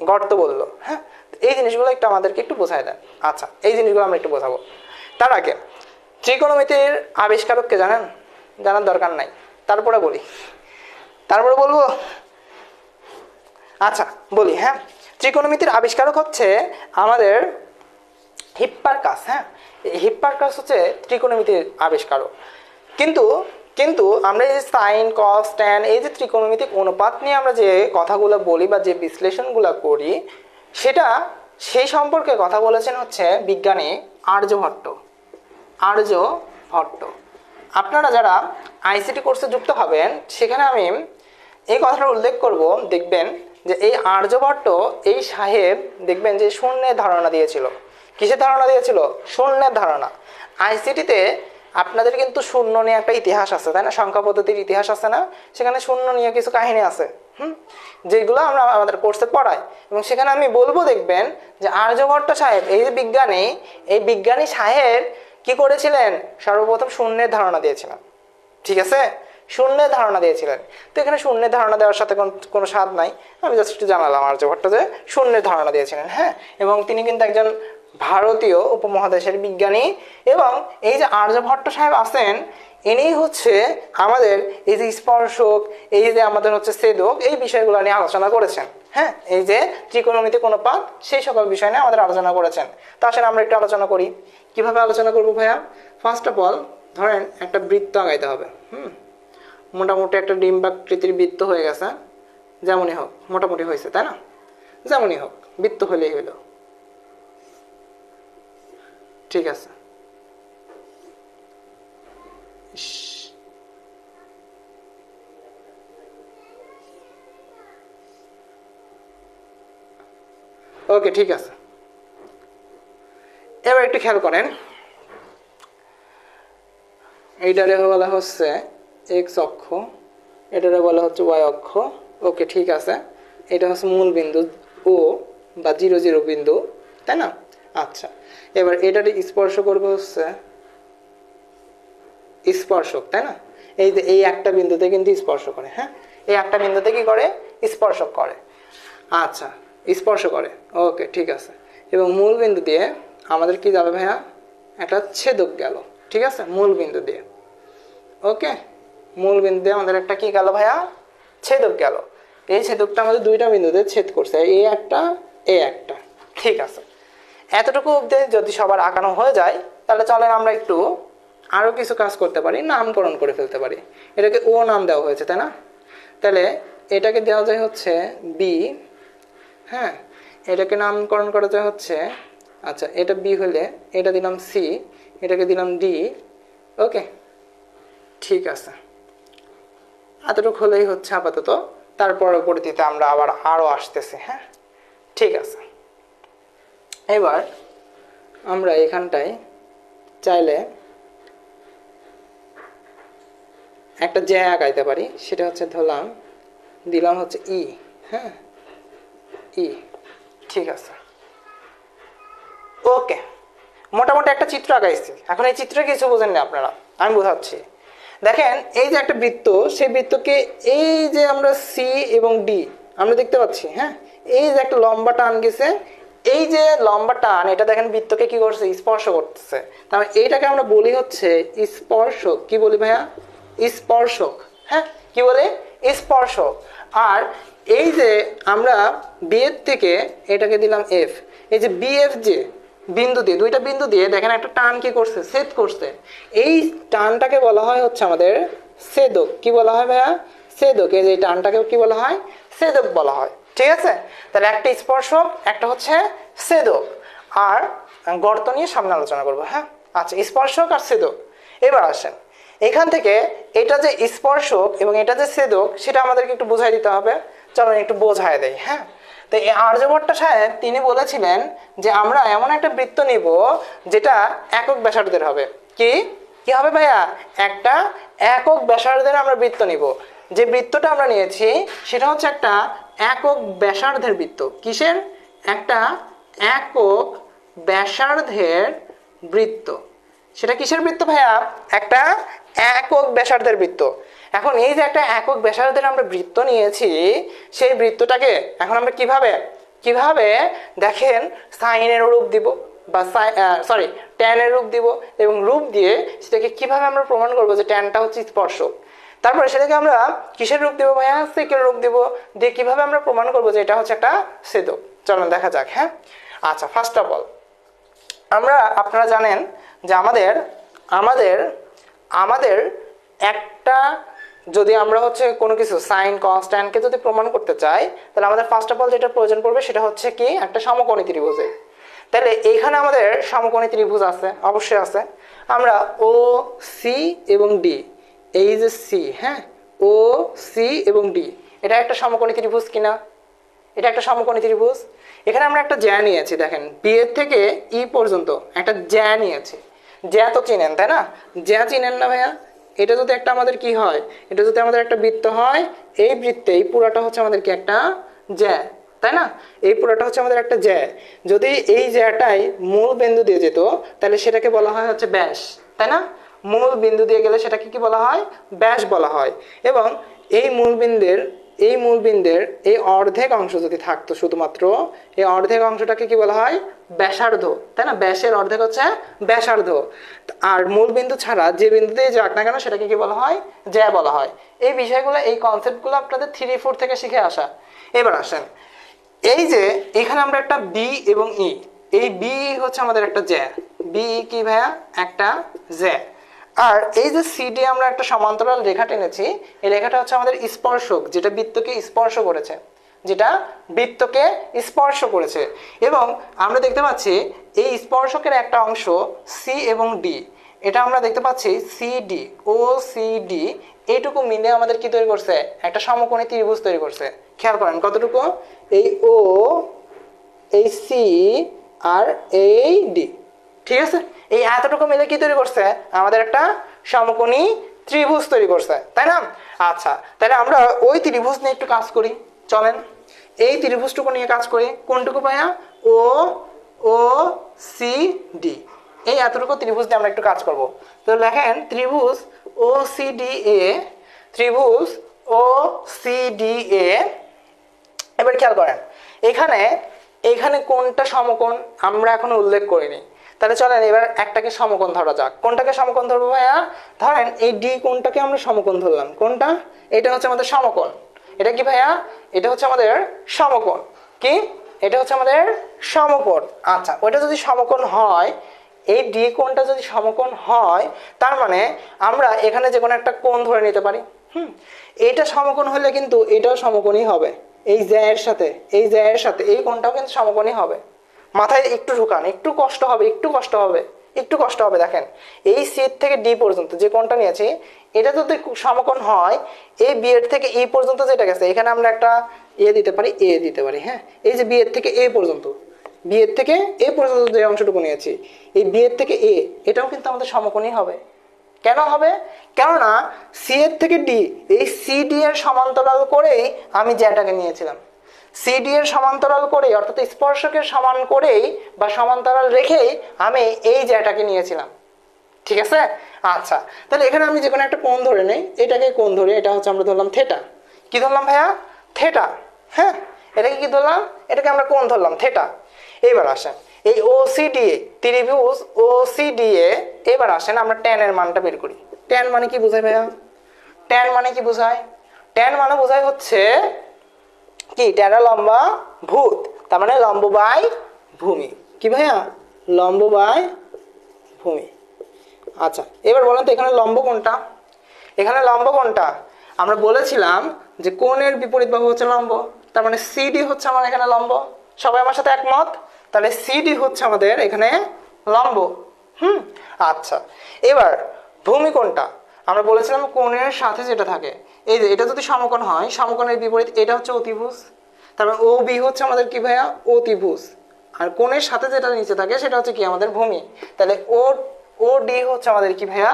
গর্ত বললো। হ্যাঁ, এই জিনিসগুলো একটু আমাদেরকে একটু বোঝায় দেন। আচ্ছা, এই জিনিসগুলো আমরা একটু বোঝাবো। তার আগে ত্রিকোণমিতির আবিষ্কারককে জানেন? জানার দরকার নাই, তারপরে বলবো। আচ্ছা, বলি। হ্যাঁ, ত্রিকোণমিতির আবিষ্কারক হচ্ছে আমাদের হিপ্পারকাস। হ্যাঁ, হিপ্পারকাস হচ্ছে ত্রিকোণমিতির আবিষ্কারক। কিন্তু কিন্তু আমরা এই যে সাইন, কস, ট্যান, এই যে ত্রিকোণমিতিক অনুপাত নিয়ে আমরা যে কথাগুলো বলি বা যে বিশ্লেষণগুলো করি, সেই সম্পর্কে কথা বলেছেন হচ্ছে বিজ্ঞানী আর্যভট্ট। আপনারা যারা ICT কোর্সে যুক্ত হবেন, সেখানে আমি এই কথাটা উল্লেখ করব। দেখবেন যে এই আর্যভট্ট, এই সাহেব, দেখবেন যে শূন্যের ধারণা দিয়েছিল। কিসের ধারণা দিয়েছিল? শূন্যের ধারণা। ICTতে আপনাদের কিন্তু শূন্য নিয়ে একটা ইতিহাস আছে, তাই না? সংখ্যা পদ্ধতির ইতিহাস আছে না? সেখানে শূন্য নিয়ে কিছু কাহিনী আছে, যেগুলো আমরা আমাদের কোর্সে পড়াই। এবং সেখানে আমি বলবো, দেখবেন যে আর্যভট্ট সাহেব, এই যে বিজ্ঞানী, এই বিজ্ঞানী সাহেব কি করেছিলেন? সর্বপ্রথম শূন্যের ধারণা দিয়েছিলেন, ঠিক আছে? শূন্যের ধারণা দিয়েছিলেন। তো এখানে শূন্যের ধারণা দেওয়ার সাথে কোনো স্বাদ নাই, আমি জাস্ট একটু জানালাম আর্যভট্ট যে শূন্যের ধারণা দিয়েছিলেন। হ্যাঁ, এবং তিনি কিন্তু একজন ভারতীয় উপমহাদেশের বিজ্ঞানী। এবং এই যে আর্যভট্ট সাহেব আছেন, ইনি হচ্ছে আমাদের এই যে স্পর্শক, এই যে আমাদের হচ্ছে ছেদক, এই বিষয়গুলো নিয়ে আলোচনা করেছেন। হ্যাঁ, এই যে ত্রিকোণমিতিক অনুপাত, সেই সকল বিষয় নিয়ে আমাদের আলোচনা করেছেন। তো আসেন আমরা একটু আলোচনা করি। কিভাবে আলোচনা করবো ভাইয়া? ফার্স্ট অফ অল ধরেন একটা বৃত্ত আঁকাইতে হবে। মোটামুটি একটা ডিম্বাকৃতির বৃত্ত হয়ে গেছে, যেমনই হোক, মোটামুটি হয়েছে, তাই না? যেমনই হোক, বৃত্ত হলেই হইল, ঠিক আছে। ওকে ঠিক আছে। এবার একটু খেয়াল করেন, এইটারে বলা হচ্ছে এক্স অক্ষ, এটারে বলা হচ্ছে ওয়াই অক্ষ। ওকে ঠিক আছে, এটা হচ্ছে মূল বিন্দু ও বা 0 0 বিন্দু, তাই না? আচ্ছা, এবার এটারে স্পর্শ করবে হচ্ছে স্পর্শক, তাই না? এই যে এই একটা বিন্দুতে কিন্তু স্পর্শ করে, হ্যাঁ, এই একটা বিন্দুতে কি করে? স্পর্শক করে। আচ্ছা, স্পর্শ করে। ওকে ঠিক আছে। এবং মূল বিন্দু দিয়ে আমাদের কি যাবে ভাইয়া? একটা ছেদক গেল, ঠিক আছে, মূল বিন্দু দিয়ে। ওকে, মূল বিন্দু দিয়ে আমাদের একটা কি গেল ভাইয়া? ছেদক গেল। এই ছেদকটা আমাদের দুইটা বিন্দুতে ছেদ করছে, এই একটা, এই একটা। ঠিক আছে, এতটুকু অবধি যদি সবার আঁকানো হয়ে যায়, তাহলে চলেন আমরা একটু আরো কিছু কাজ করতে পারি, নামকরণ করে ফেলতে পারি। এটাকে ও নাম দেওয়া হয়েছে, তাই না? তাহলে এটাকে দেওয়া যায় হচ্ছে বি, হ্যাঁ, এটাকে নামকরণ করা যায় হচ্ছে, আচ্ছা এটা বি হলে এটা দিলাম সি, এটাকে দিলাম ডি। ওকে ঠিক আছে, এতটুকু হলেই হচ্ছে আপাতত। তার পরবর্তীতে আমরা আবার আরো আসতেছি, হ্যাঁ ঠিক আছে। এবার আমরা এখানটায় চাইলে একটা জ্যা আঁকাইতে পারি, সেটা হচ্ছে ধরলাম, দিলাম হচ্ছে ই, হ্যাঁ ই, ঠিক আছে। ওকে, মোটামুটি একটা চিত্র আঁকাইছি। এখন এই চিত্রে কিছু বোঝেন না আপনারা, আমি বোঝাচ্ছি। দেখেন এই যে একটা বৃত্ত, সেই বৃত্তকে এই যে আমরা সি এবং ডি আমরা দেখতে পাচ্ছি, হ্যাঁ, এই যে একটা লম্বা টান গেছে, এই যে লম্বা টান, এটা দেখেন বৃত্তকে কি করছে? স্পর্শ করতেছে। তার মানে এইটাকে আমরা বলি হচ্ছে স্পর্শক। কি বলি ভাইয়া? স্পর্শক। হ্যাঁ, কি বলে? স্পর্শক। আর এই যে আমরা বি এর থেকে এটাকে দিলাম এফ, এই যে বি এফ যে বিন্দু দিয়ে, দুইটা বিন্দু দিয়ে দেখেন একটা টান কি করছে? ছেদ করছে। এই টানটাকে বলা হয় হচ্ছে আমাদের ছেদক। কি বলা হয় ভাইয়া? ছেদক। এই যে টানটাকে কি বলা হয়? ছেদক বলা হয়। ঠিক আছে, তাহলে একটা স্পর্শক, একটা হচ্ছে ছেদক। আর গর্ত নিয়ে সামনে আলোচনা করবো, হ্যাঁ। আচ্ছা, স্পর্শক আর ছেদক। এবার আসেন, এখান থেকে এটা যে স্পর্শক এবং এটা যে ছেদক, সেটা আমাদেরকে একটু বোঝাই দিতে হবে। চলো একটু বোঝায় দেই, হ্যাঁ। তো এই আর্যভট্ট সাহেব তিনি বলেছিলেন যে আমরা এমন একটা বৃত্ত নিব যেটা একক ব্যাসার্ধের হবে। কি কি হবে ভাইয়া? একটা একক ব্যাসার্ধের আমরা বৃত্ত নিব। যে বৃত্তটা আমরা নিয়েছি সেটা হচ্ছে একটা একক ব্যাসার্ধের বৃত্ত। কিসের? একটা একক ব্যাসার্ধের বৃত্ত। সেটা কিসের বৃত্ত ভাইয়া? একটা একক ব্যাসার্ধের বৃত্ত। এখন এই যে একটা একক ব্যাসার্ধের আমরা বৃত্ত নিয়েছি, সেই বৃত্তটাকে এখন আমরা কিভাবে কিভাবে দেখেন সাইনের রূপ দিব বা সরি ট্যানের রূপ দিব, এবং রূপ দিয়ে সেটাকে কিভাবে আমরা প্রমাণ করবো যে ট্যানটা হচ্ছে স্পর্শক। তারপরে সেটাকে আমরা কিসের রূপ দিব ভাইয়া? সেকের রূপ দিব। দিয়ে কিভাবে আমরা প্রমাণ করবো যে এটা হচ্ছে একটা ছেদক। চলুন দেখা যাক, হ্যাঁ। আচ্ছা, ফার্স্ট অফ অল আমরা, আপনারা জানেন যে আমাদের আমাদের আমাদের একটা, যদি আমরা হচ্ছে কোনো কিছু সাইন কনস্ট্যান্টকে যদি প্রমাণ করতে চাই, তাহলে আমাদের ফার্স্ট অফ অল যেটা প্রয়োজন পড়বে সেটা হচ্ছে কি? একটা সমকোণী ত্রিভুজের। তাহলে এইখানে আমাদের সমকোণী ত্রিভুজ আছে, অবশ্যই আছে। আমরা ও সি এবং ডি, এই যে সি, হ্যাঁ, ও সি এবং ডি, এটা একটা সমকোণী ত্রিভুজ কিনা? এটা একটা সমকোণী ত্রিভুজ। এখানে আমরা একটা জ্যা নিয়েছি, দেখেন বি এর থেকে ই পর্যন্ত একটা জ্যা নিয়েছি। জ্যা তো চিনেন, তাই না? জ্যা চিনেন না ভাইয়া? এটা যদি একটা আমাদের কি হয়? এটা যদি আমাদের একটা বৃত্ত হয়, এই বৃত্তে এই পুরাটা হচ্ছে আমাদের কি? একটা জ্যা, তাই না? এই পুরাটা হচ্ছে আমাদের একটা জ্যা। যদি এই জ্যাটাই মূল বিন্দু দিয়ে যেত, তাহলে সেটাকে বলা হয় হচ্ছে ব্যাস, তাই না? মূল বিন্দু দিয়ে গেলে সেটাকে কি বলা হয়? ব্যাস বলা হয়। এবং এই মূলবিন্দুর এই অর্ধেক অংশ যদি থাকতো শুধুমাত্র, এই অর্ধেক অংশটাকে কি বলা হয়? ব্যাসার্ধ, তাই না? ব্যাসের অর্ধেক হচ্ছে ব্যাসার্ধ। আর মূলবিন্দু ছাড়া যে বিন্দুতেই যাক না কেন সেটাকে কি বলা হয়? জ্যা বলা হয়। এই বিষয়গুলো, এই কনসেপ্টগুলো আপনাদের 3-4 থেকে শিখে আসা। এবার আসেন, এই যে এখানে আমরা একটা বি এবং ই, এই বি হচ্ছে আমাদের একটা জ্যা। বি কি ভাইয়া? একটা জ্যা। আর এই যে সিডি আমরা একটা সমান্তরাল রেখা টেনেছি, এই রেখাটা হচ্ছে আমাদের স্পর্শক, যেটা বৃত্তকে স্পর্শ করেছে, যেটা বৃত্তকে স্পর্শ করেছে। এবং আমরা দেখতে পাচ্ছি এই স্পর্শকের একটা অংশ সি এবং ডি, এটা আমরা দেখতে পাচ্ছি সিডি, ও সিডি, এইটুকু মিলে আমাদের কি তৈরি করছে? একটা সমকোণী ত্রিভুজ তৈরি করছে। খেয়াল করেন কতটুকু? এই ও এই সি আর এই ডি, ঠিক আছে? এই এতটুকু মিলে কি তৈরি করছে? আমাদের একটা সমকোণী ত্রিভুজ তৈরি করছে, তাই না? আচ্ছা, তাহলে আমরা ওই ত্রিভুজ নিয়ে একটু কাজ করি, চলেন এই ত্রিভুজটুকু নিয়ে কাজ করি। কোনটুকু ভাইয়া? ও ও সি ডি, এই এতটুকু ত্রিভুজ দিয়ে আমরা একটু কাজ করব। তো দেখেন ত্রিভুজ ও সি ডি এ, ত্রিভুজ ও সি ডি এ। এবার খেয়াল করেন এখানে এইখানে কোনটা সমকোণ আমরা এখনো উল্লেখ করিনি। তাহলে চলেন এবার একটাকে সমকোণ ধরা যাক। কোনটাকে সমকোণ ধরবো ভাইয়া? ধরেন এই ডি কোণটাকে আমরা সমকোণ ধরলাম। কোনটা? এটা হচ্ছে আমাদের সমকোণ। এটা কি ভাইয়া? এটা হচ্ছে আমাদের সমকোণ। কি? এটা হচ্ছে আমাদের সমকোণ। আচ্ছা, ওইটা যদি সমকোণ হয়, এই ডি কোণটা যদি সমকোণ হয়, তার মানে আমরা এখানে যে কোনো একটা কোণ ধরে নিতে পারি। এইটা সমকোণ হলে কিন্তু এটাও সমকোণই হবে। এই জ্যায়ের সাথে এই জ্যায়ের সাথে এই কোণটাও কিন্তু সমকোণই হবে। মাথায় একটু ঢুকান, একটু কষ্ট হবে, একটু কষ্ট হবে, একটু কষ্ট হবে। দেখেন এই সি থেকে ডি পর্যন্ত যে কোণটা নিয়েছি, এটা যদি সমকোণ হয়, এই বি এর থেকে ই পর্যন্ত যেটা গেছে, এখানে আমরা একটা এ দিতে পারি, এ দিতে পারি। হ্যাঁ, এই যে বি এর থেকে এ পর্যন্ত, বি এর থেকে এ পর্যন্ত যে অংশটুকু নিয়েছি, এই বি এর থেকে এ, এটাও কিন্তু আমাদের সমকোণই হবে। কেন হবে? কেননা সি এর থেকে ডি, এই সি ডি এর সমান্তরাল করেই আমি জ্যাটাকে নিয়েছিলাম। সিডি এর সমান্তরাল করে, অর্থাৎ স্পর্শকের সমান করেই বা সমান্তরাল রেখেই আমি এই জ্যাটাকে নিয়েছিলাম, ঠিক আছে? আচ্ছা, তাহলে এখানে আমি যে কোনো একটা কোণ ধরে নেই, এটাকে কোণ ধরে, এটা হচ্ছে আমরা ধরলাম থিটা। কি ধরলাম ভাইয়া? থিটা। হ্যাঁ, এটাকে কি ধরলাম? এটাকে আমরা কোণ ধরলাম থিটা। এবার আসেন এই ওসিডি ত্রিভুজ ওসিডিএ, এবার আসেন আমরা ট্যান এর মানটা বের করি। ট্যান মানে কি বোঝায় ভাইয়া? ট্যান মানে কি বোঝায়? ট্যান মানে বোঝায় হচ্ছে কি, ট্যারা লম্বা ভূত, তার মানে লম্ব বাই ভূমি। কি ভাইয়া? লম্ব বাই ভূমি। আচ্ছা, এবার বলেন তো এখানে লম্ব কোনটা? এখানে লম্ব কোনটা? আমরা বলেছিলাম যে কোণের বিপরীত বাহু হচ্ছে লম্ব, তার মানে সিডি হচ্ছে আমার এখানে লম্ব। সবাই আমার সাথে একমত? তাহলে সিডি হচ্ছে আমাদের এখানে লম্ব। আচ্ছা, এবার ভূমি কোনটা? আমরা বলেছিলাম কোণের সাথে যেটা থাকে, এই যে এটা যদি সমকোণ হয়, সমকোণের বিপরীত এটা হচ্ছে অতিভুজ। তারপরে ও বি হচ্ছে আমাদের কি ভাইয়া? অতিভুজ। আর কোণের সাথে যেটা নিচে থাকে সেটা হচ্ছে কি আমাদের ভূমি। তাহলে ও ও ডি হচ্ছে আমাদের কি ভাইয়া?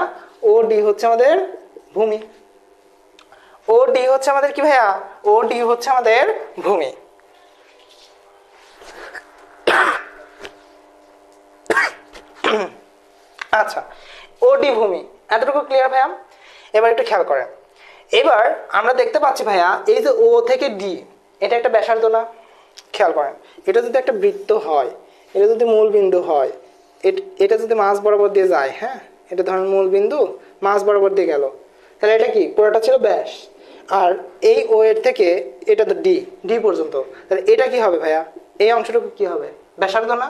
ও ডি হচ্ছে আমাদের ভূমি। ও ডি হচ্ছে আমাদের কি ভাইয়া? ও ডি হচ্ছে আমাদের ভূমি। আচ্ছা, ও ডি ভূমি, এতটুকু ক্লিয়ার ভাইয়া? এবার একটু খেয়াল করেন, এবার আমরা দেখতে পাচ্ছি ভাইয়া এই যে ও থেকে ডি, এটা একটা ব্যাসার্ধ না? খেয়াল করেন, এটা যদি একটা বৃত্ত হয়, এটা যদি মূল বিন্দু হয়, এটা যদি মাঝ বরাবর দিয়ে যায়, হ্যাঁ, এটা ধরেন মূল বিন্দু মাঝ বরাবর দিয়ে গেল, তাহলে এটা কি? পুরোটা ছিল ব্যাস। আর এই ও এর থেকে এটা তো ডি, ডি পর্যন্ত, তাহলে এটা কি হবে ভাইয়া? এই অংশটুকু কি হবে? ব্যাসার্ধ না?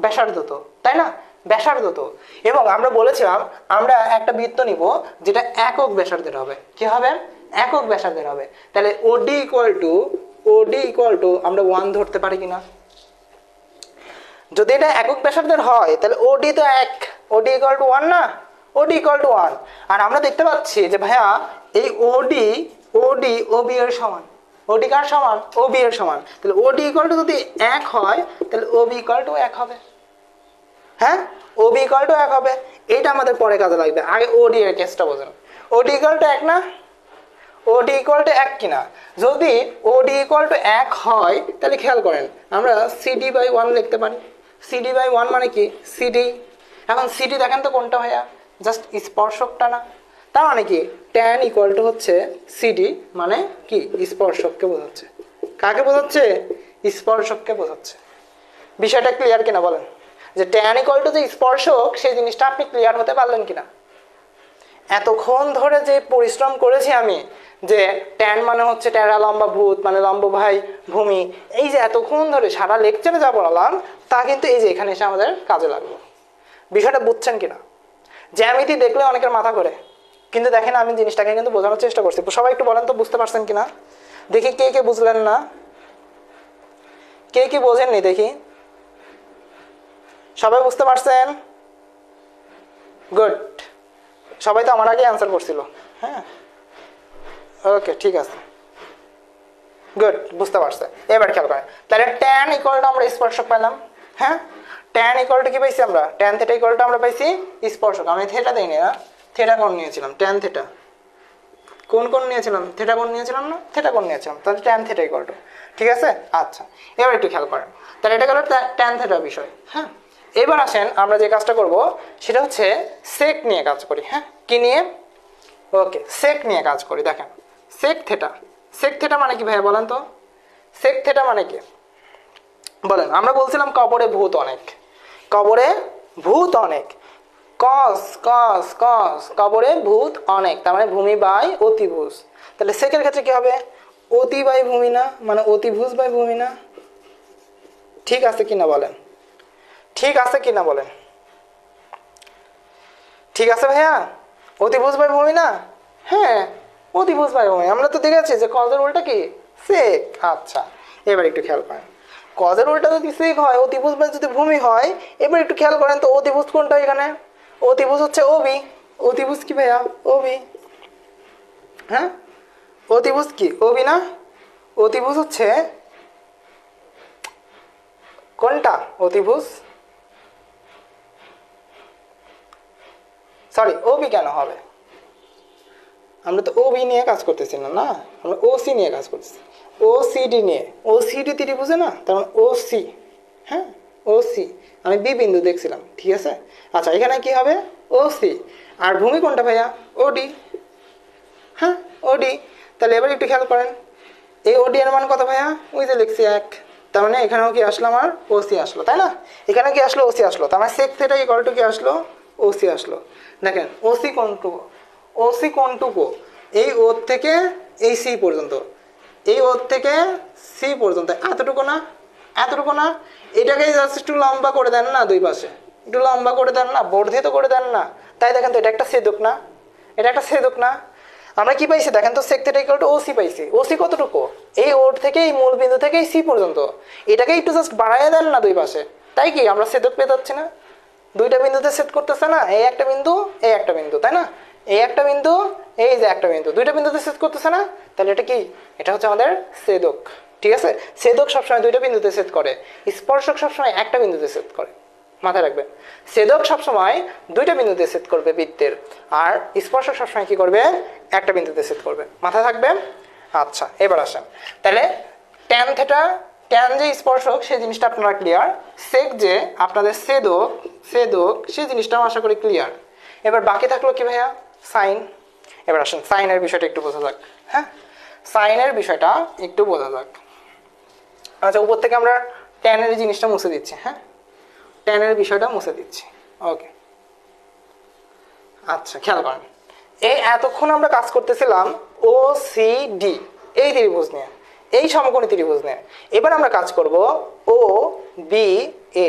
ব্যাসার্ধ তো, তাই না? ব্যাসার্ধ তো। এবং আমরা বলেছিলাম আমরা একটা বৃত্ত নিব যেটা একক ব্যাসার্ধের হবে। কি হবে? একক ব্যাসার্ধের হবে। তাহলে ওডি ইকুয়াল টু আমরা 1 ধরতে পারি কিনা? যদি এটা একক ব্যাসার্ধের হয় তাহলে ওডি তো 1, ওডি ইকুয়াল টু 1 না? ওডি ইকুয়াল টু 1। আর আমরা দেখতে পাচ্ছি যে ভাইয়া এই ওডি ওবি এর সমান। ওডি কার সমান? ওবি এর সমান। তাহলে ওডি ইকুয়াল টু যদি 1 হয় তাহলে ওবি ইকুয়াল টু 1 হবে। হ্যাঁ, ওবি ইকুয়াল টু 1 হবে। এটা আমাদের পরে কাজে লাগবে, আগে ওডি এর কেসটা বোঝেন। ওডি ইকুয়াল টু 1 না? ওডি ইকুয়াল টু 1 কিনা? যদি ওডি ইকুয়াল টু 1 হয় তাহলে খেয়াল করেন আমরা সিডি বাই 1 লিখতে পারি। সিডি বাই 1 মানে কি? সিডি। এখন সিডি দেখেন তো কোনটা ভাইয়া? জাস্ট স্পর্শকটা না? তার মানে কি ট্যান ইকুয়াল টু হচ্ছে সিডি, মানে কি? স্পর্শককে বোঝাচ্ছে। কাকে বোঝাচ্ছে? স্পর্শককে বোঝাচ্ছে। বিষয়টা ক্লিয়ার কিনা বলেন? যে ট্যান ইকুয়াল টু যে স্পর্শক, সেই জিনিসটা আপনি ক্লিয়ার হতে পারলেন কিনা? এতক্ষণ ধরে যে পরিশ্রম করেছি আমি, যে ট্যান মানে হচ্ছে ট্যারা লম্বা ভূত, মানে লম্ব ভাই ভূমি, এই যে এতক্ষণ ধরে সারা লেকচারে যা বললাম তা কিন্তু এই যে এখানে এসে আমাদের কাজে লাগলো। বিষয়টা বুঝছেন কিনা? জ্যামিতি দেখলে অনেকের মাথা ঘোরে, কিন্তু দেখেন আমি জিনিসটাকে কিন্তু বোঝানোর চেষ্টা করছি। সবাই একটু বলেন তো বুঝতে পারছেন কিনা? দেখি কে কে বুঝলেন না, কে কি বোঝেননি দেখি। সবাই বুঝতে পারছেন? গুড। সবাই তো আমার আগে অ্যান্সার করছিল। হ্যাঁ, ওকে, ঠিক আছে। গুড, বুঝতে পারছে। এবার খেয়াল করেন, তাহলে ট্যান ইকুয়াল টু আমরা স্পর্শক পেলাম। হ্যাঁ, ট্যান ইকুয়াল টু কি পাইছি আমরা? ট্যান থিটা ইকুয়াল টু আমরা পাইছি স্পর্শক। আমি থেটা দেইনি না, থেটা কোণ নিয়েছিলাম, ট্যান থেটা। কোন কোণ নিয়েছিলাম? থেটা কোণ নিয়েছিলাম না? থেটা কোণ নিয়েছিলাম, তাহলে ট্যান থেটা ইকুয়াল টু, ঠিক আছে। আচ্ছা, এবার একটু খেয়াল করেন, তাহলে এটা গেল ট্যান থেটার বিষয়। হ্যাঁ, এবার আসেন আমরা যে কাজটা করব সেটা হচ্ছে সেক নিয়ে কাজ করি। হ্যাঁ, কি নিয়ে? ওকে, সেক নিয়ে কাজ করি। দেখেন, সেক থেটা, সেক থেটা মানে কি ভাইয়া বলেন তো? সেক থেটা মানে কি বলেন? আমরা বলছিলাম কবরে ভূত অনেক, কবরে ভূত অনেক, কস কস কস, কবরে ভূত অনেক, তার মানে ভূমি বাই অতিভুজ। তাহলে সেকের ক্ষেত্রে কি হবে? অতি বাই ভূমি না, মানে অতিভুজ বাই ভূমি না? ঠিক আছে কিনা বলেন? ঠিক আছে কিনা বলেন? ঠিক আছে ভাইয়া, অতিভুজ বাই ভূমি না? হ্যাঁ, অতিভুজ বাই ভূমি। আমরা তো দেখেছি যে কজের উল্টা কি? সেক। আচ্ছা, এবার একটু খেয়াল করেন, কজের উল্টা যদি সেক হয়, অতিভুজ বাই যদি ভূমি হয়, এবার একটু খেয়াল করেন তো অতিভুজ কোনটা এখানে? অতিভুজ হচ্ছে ওবি। অতিভুজ কি ভাইয়া? ওবি। হ্যাঁ, অতিভুজ কি? ওবি না? অতিভুজ হচ্ছে কোনটা? অতিভুজ, সরি ওবি কেন হবে? আমরা তো ওবি নিয়ে কাজ করতেছি না, না আমরা ওসি নিয়ে কাজ করতেছি, ওসিডি নিয়ে। ওসিডি ত্রিভুজে না, তার মানে ওসি। হ্যাঁ, ওসি, আমি বি বিন্দু দেখছিলাম, ঠিক আছে। আচ্ছা, এখানে কি হবে? ওসি। আর ভূমি কোনটা ভাইয়া? ওডি। হ্যাঁ, ওডি। তাহলে এবার একটু খেয়াল করেন, এই ওডি এর মান কত ভাইয়া? ওই যে লিখছি 1, তার মানে এখানেও কি আসলো? আমার ওসি আসলো, তাই না? এখানে কি আসলো? ওসি আসলো, তার মানে সেক থেটা ইকুয়াল টু কি আসলো? ওসি আসলো। দেখেন, ওসি কোনটুকু? ওসি কোনটুকু? এই ও থেকে এই সি পর্যন্ত, এই ও থেকে সি পর্যন্ত, এতটুকু না? এতটুকু না? এটাকেই জাস্ট একটু লম্বা করে দেন না, দুই পাশে একটু লম্বা করে দেন না, বর্ধিত করে দেন না। তাই দেখেন তো, এটা একটা ছেদক না? এটা একটা ছেদক না? আমরা কি পাইছি দেখেন তো, sec theta equal to OC পাইছি। ওসি কতটুকু? এই ওর থেকে এই মূল বিন্দু থেকে এই সি পর্যন্ত, এটাকে একটু জাস্ট বাড়াইয়া দেন না দুই পাশে। তাই কি আমরা ছেদক পেয়ে যাচ্ছি না? দুইটা বিন্দুতে সেট করতেছে না, এই একটা বিন্দু, এই একটা বিন্দু, তাই না? এই একটা বিন্দু, এই যে একটা বিন্দু, দুইটা বিন্দুতে সেট করতেছে না? তাহলে এটা কি? এটা হচ্ছে আমাদের ছেদক, ঠিক আছে। ছেদক সবসময় দুইটা বিন্দুতে সেট করে, স্পর্শক সবসময় একটা বিন্দুতে সেট করে, মাথায় রাখবেন। ছেদক সবসময় দুইটা বিন্দুতে সেট করবে বৃত্তের, আর স্পর্শক সবসময় কি করবে? একটা বিন্দুতে সেট করবে, মাথায় থাকবে। আচ্ছা, এবার আসেন, তাহলে ট্যান থেটা, ট্যান যে স্পর্শক সেই জিনিসটা আপনারা ক্লিয়ার, সেক যে আপনাদের ছেদক, ছেদক সেই জিনিসটাও আশা করি ক্লিয়ার। এবার বাকি থাকলো কি ভাইয়া? সাইন। এবার আসেন সাইনের বিষয়টা একটু বোঝা যাক। হ্যাঁ, সাইনের বিষয়টা একটু বোঝা যাক। আচ্ছা, উপর থেকে আমরা ট্যানের জিনিসটা মুছে দিচ্ছি। হ্যাঁ, ট্যানের বিষয়টা মুছে দিচ্ছি। ওকে, আচ্ছা খেয়াল করেন, এই এতক্ষণ আমরা কাজ করতেছিলাম ও সি ডি এই ত্রিভুজ নিয়ে, এই সমকোণী ত্রিভুজ নিয়ে। এবার আমরা কাজ করব ও বি এ,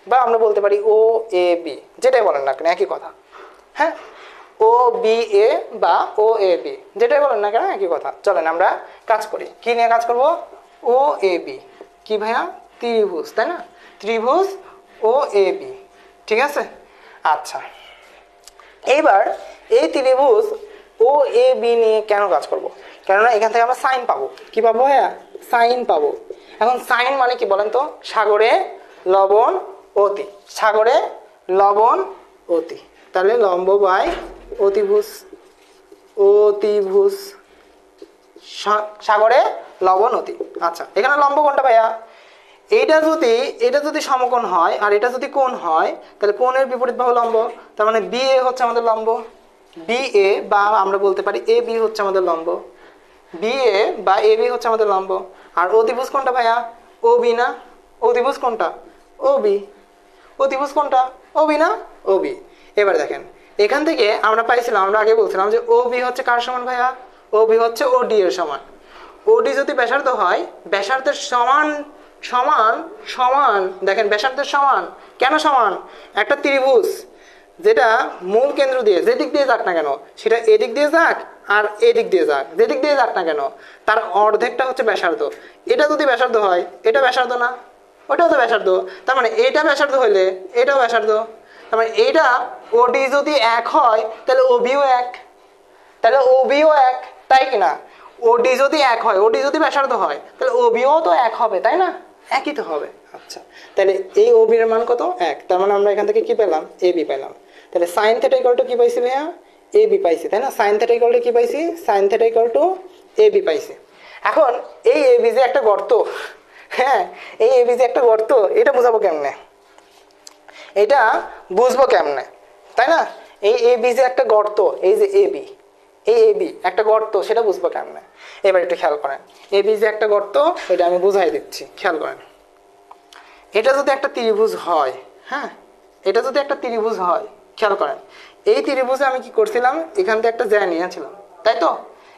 বা আমরা বলতে পারি ও এ বি, যেটাই বলেন না কেন একই কথা। হ্যাঁ, ও বি এ বা ও এ বি, যেটাই বলেন না কেন একই কথা। চলেন আমরা কাজ করি, কি নিয়ে কাজ করব? ও এ বি। কি ভাইয়া? ত্রিভুজ, তাই না? ত্রিভুজ ও এ বি, ঠিক আছে। আচ্ছা, এইবার এই ত্রিভুজ ও এ বি নিয়ে কেন কাজ করব? কেননা এখান থেকে আমরা সাইন পাবো। কি পাবো ভাইয়া? সাইন পাবো। এখন সাইন মানে কি বলেন তো? সাগরে লবণ অতি, সাগরে লবণ অতি, তাহলে লম্ব বাই অতিভুজ, অতিভুজ, সাগরে লবণ অতি। আচ্ছা, এখানে লম্ব কোনটা ভাইয়া? এটা যদি সমকোণ হয় আর এটা যদি কোণ হয়, তাহলে কোণের বিপরীত বাহু লম্ব, তার মানে বি এ হচ্ছে আমাদের লম্ব, বি এ বা আমরা বলতে পারি এ বি হচ্ছে আমাদের লম্ব, বি এ বা এ বি হচ্ছে আমাদের লম্ব। আর অতিভুজ কোনটা ভাইয়া? ও বি না? অতিভুজ কোনটা? ও বি। অতিভুজ কোনটা? ও বি না? ও বি। এবার দেখেন, এখান থেকে আমরা পাইছিলাম, আমরা আগে বলছিলাম যে ও বি হচ্ছে কার সমান ভাইয়া? ও বি হচ্ছে ও ডি এর সমান। ও ডি যদি ব্যাসার্ধ হয়, ব্যাসার্ধের সমান সমান সমান, দেখেন ব্যাসার্ধের সমান কেন সমান? একটা ত্রিভুজ যেটা মূল কেন্দ্র দিয়ে যেদিক দিয়ে যাক না কেন, সেটা এদিক দিয়ে যাক আর এদিক দিয়ে যাক, যেদিক দিয়ে যাক না কেন, তার অর্ধেকটা হচ্ছে ব্যাসার্ধ। এটা যদি ব্যাসার্ধ হয়, এটা ব্যাসার্ধ না? ওটাও তো ব্যাসার্ধ। তার মানে এটা ব্যাসার্ধ হইলে এটাও ব্যাসার্ধ। তার মানে এইটা ওডি যদি 1 হয়, তাহলে ওবিও 1, তাহলে ওবিও 1, তাই কিনা? ওডি যদি এক হয়, ওডি যদি ব্যাসার্ধ হয়, তাহলে ওবিও তো এক হবে, তাই না? একই তো হবে। আচ্ছা, তাহলে এই ওবি এর মান কত? এক। তার মানে আমরা এখান থেকে কি পেলাম? এবি পেলাম। তাহলে সাইন থিটা ইকুয়াল টু কি পাইছি ভাইয়া? এবি পাইছি, তাই না? সাইন থিটা ইকুয়াল টু কি পাইছি? Sine theta equal to AB পাইছি। এখন এই এবি যে একটা গর্ত, হ্যাঁ, এই এবি যে একটা গর্ত, এটা বোঝাবো কেমনে? এটা বুঝবো কেমনে, তাই না? এই এবি যে একটা গর্ত, এই যে এবি, এই এবি একটা গর্ত, সেটা বুঝবো কেমনে? এবার একটু খেয়াল করেন, এবি যে একটা গর্ত, এটা আমি বুঝাই দিচ্ছি, খেয়াল করেন। এটা যদি একটা ত্রিভুজ হয়, হ্যাঁ, এটা যদি একটা ত্রিভুজ হয়, খেয়াল করেন, এই ত্রিভুজে আমি কি করছিলাম? এখান থেকে একটা জ্যা নিয়েছিলাম, তাই তো?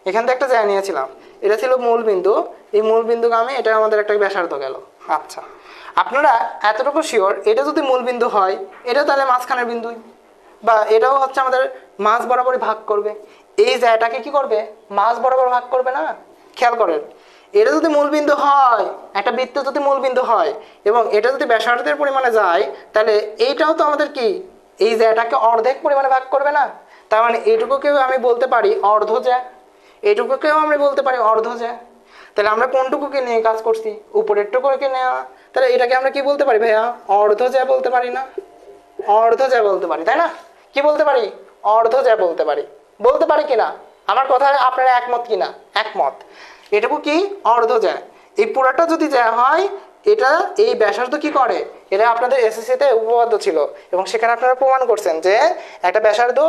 এখান থেকে একটা জ্যা নিয়েছিলাম, এটা ছিল মূল বিন্দু, এই মূল বিন্দুগামী, এটা আমাদের একটা ব্যাসার্ধ গেল। আচ্ছা, আপনারা এতটুকু শিওর, এটা যদি মূল বিন্দু হয়, এটা তাহলে মাঝখানের বিন্দুই, বা এটাও হচ্ছে আমাদের মাঝ বরাবরই ভাগ করবে। এই জ্যাটাকে কি করবে? মাঝ বরাবর ভাগ করবে না? খেয়াল করেন, এটা যদি মূলবিন্দু হয়, একটা বৃত্ত যদি মূলবিন্দু হয় এবং এটা যদি ব্যাসার্ধের পরিমাণে যায়, তাহলে এইটাও তো আমাদের কি এই জ্যাটাকে অর্ধেক পরিমাণে ভাগ করবে না? তার মানে এইটুকুকেও আমি বলতে পারি অর্ধ জ্যা, এইটুকুকেও আমি বলতে পারি অর্ধ জ্যা। তাহলে আমরা কোনটুকুকে নিয়ে কাজ করছি? উপরের টুকুকে নেওয়া। তাহলে এটাকে আমরা কি বলতে পারি ভাইয়া? অর্ধ জ্যা বলতে পারি না? অর্ধ জ্যা বলতে পারি, তাই না? কি বলতে পারি? অর্ধ জ্যা বলতে পারি। বলতে পারি কিনা? আমার কথায় আপনারা একমত কিনা? একমত। এটুকু কি? অর্ধ জ্যা। এই পুরাটা যদি জ্যা হয়, এটা এই ব্যাসার্ধ কি করে? এটা আপনাদের এসএসসিতে উপপাদ্য ছিল এবং সেখানে আপনারা প্রমাণ করছেন যে একটা ব্যাসার্ধ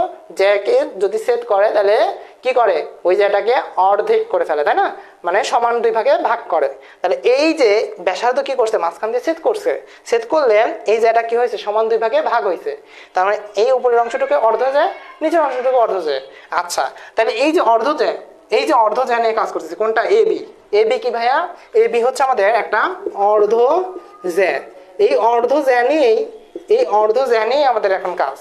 জ্যাকে যদি সেট করে, তাহলে কি করে? ওই জ্যাটাকে অর্ধেক করে ফেলে, তাই না? মানে সমান দুই ভাগে ভাগ করে। তাহলে এই যে ব্যাসার্ধ কি করছে? মাঝখান দিয়ে ছেদ করছে। ছেদ করলে এই জ্যাটা কি হয়েছে? সমান দুই ভাগে ভাগ হয়েছে। তার মানে এই উপরের অংশটুকু অর্ধ জ্যা, নিচের অংশটুকু অর্ধ জ্যা। আচ্ছা, তাহলে এই যে অর্ধ জ্যা, এই যে অর্ধ জ্যা নিয়ে কাজ করতেছি, কোনটা? এবি। এবি কি ভাইয়া? এবি হচ্ছে আমাদের একটা অর্ধ জ্যা। এই অর্ধ জ্যা নিয়েই, এই অর্ধ জ্যা নিয়েই আমাদের এখন কাজ।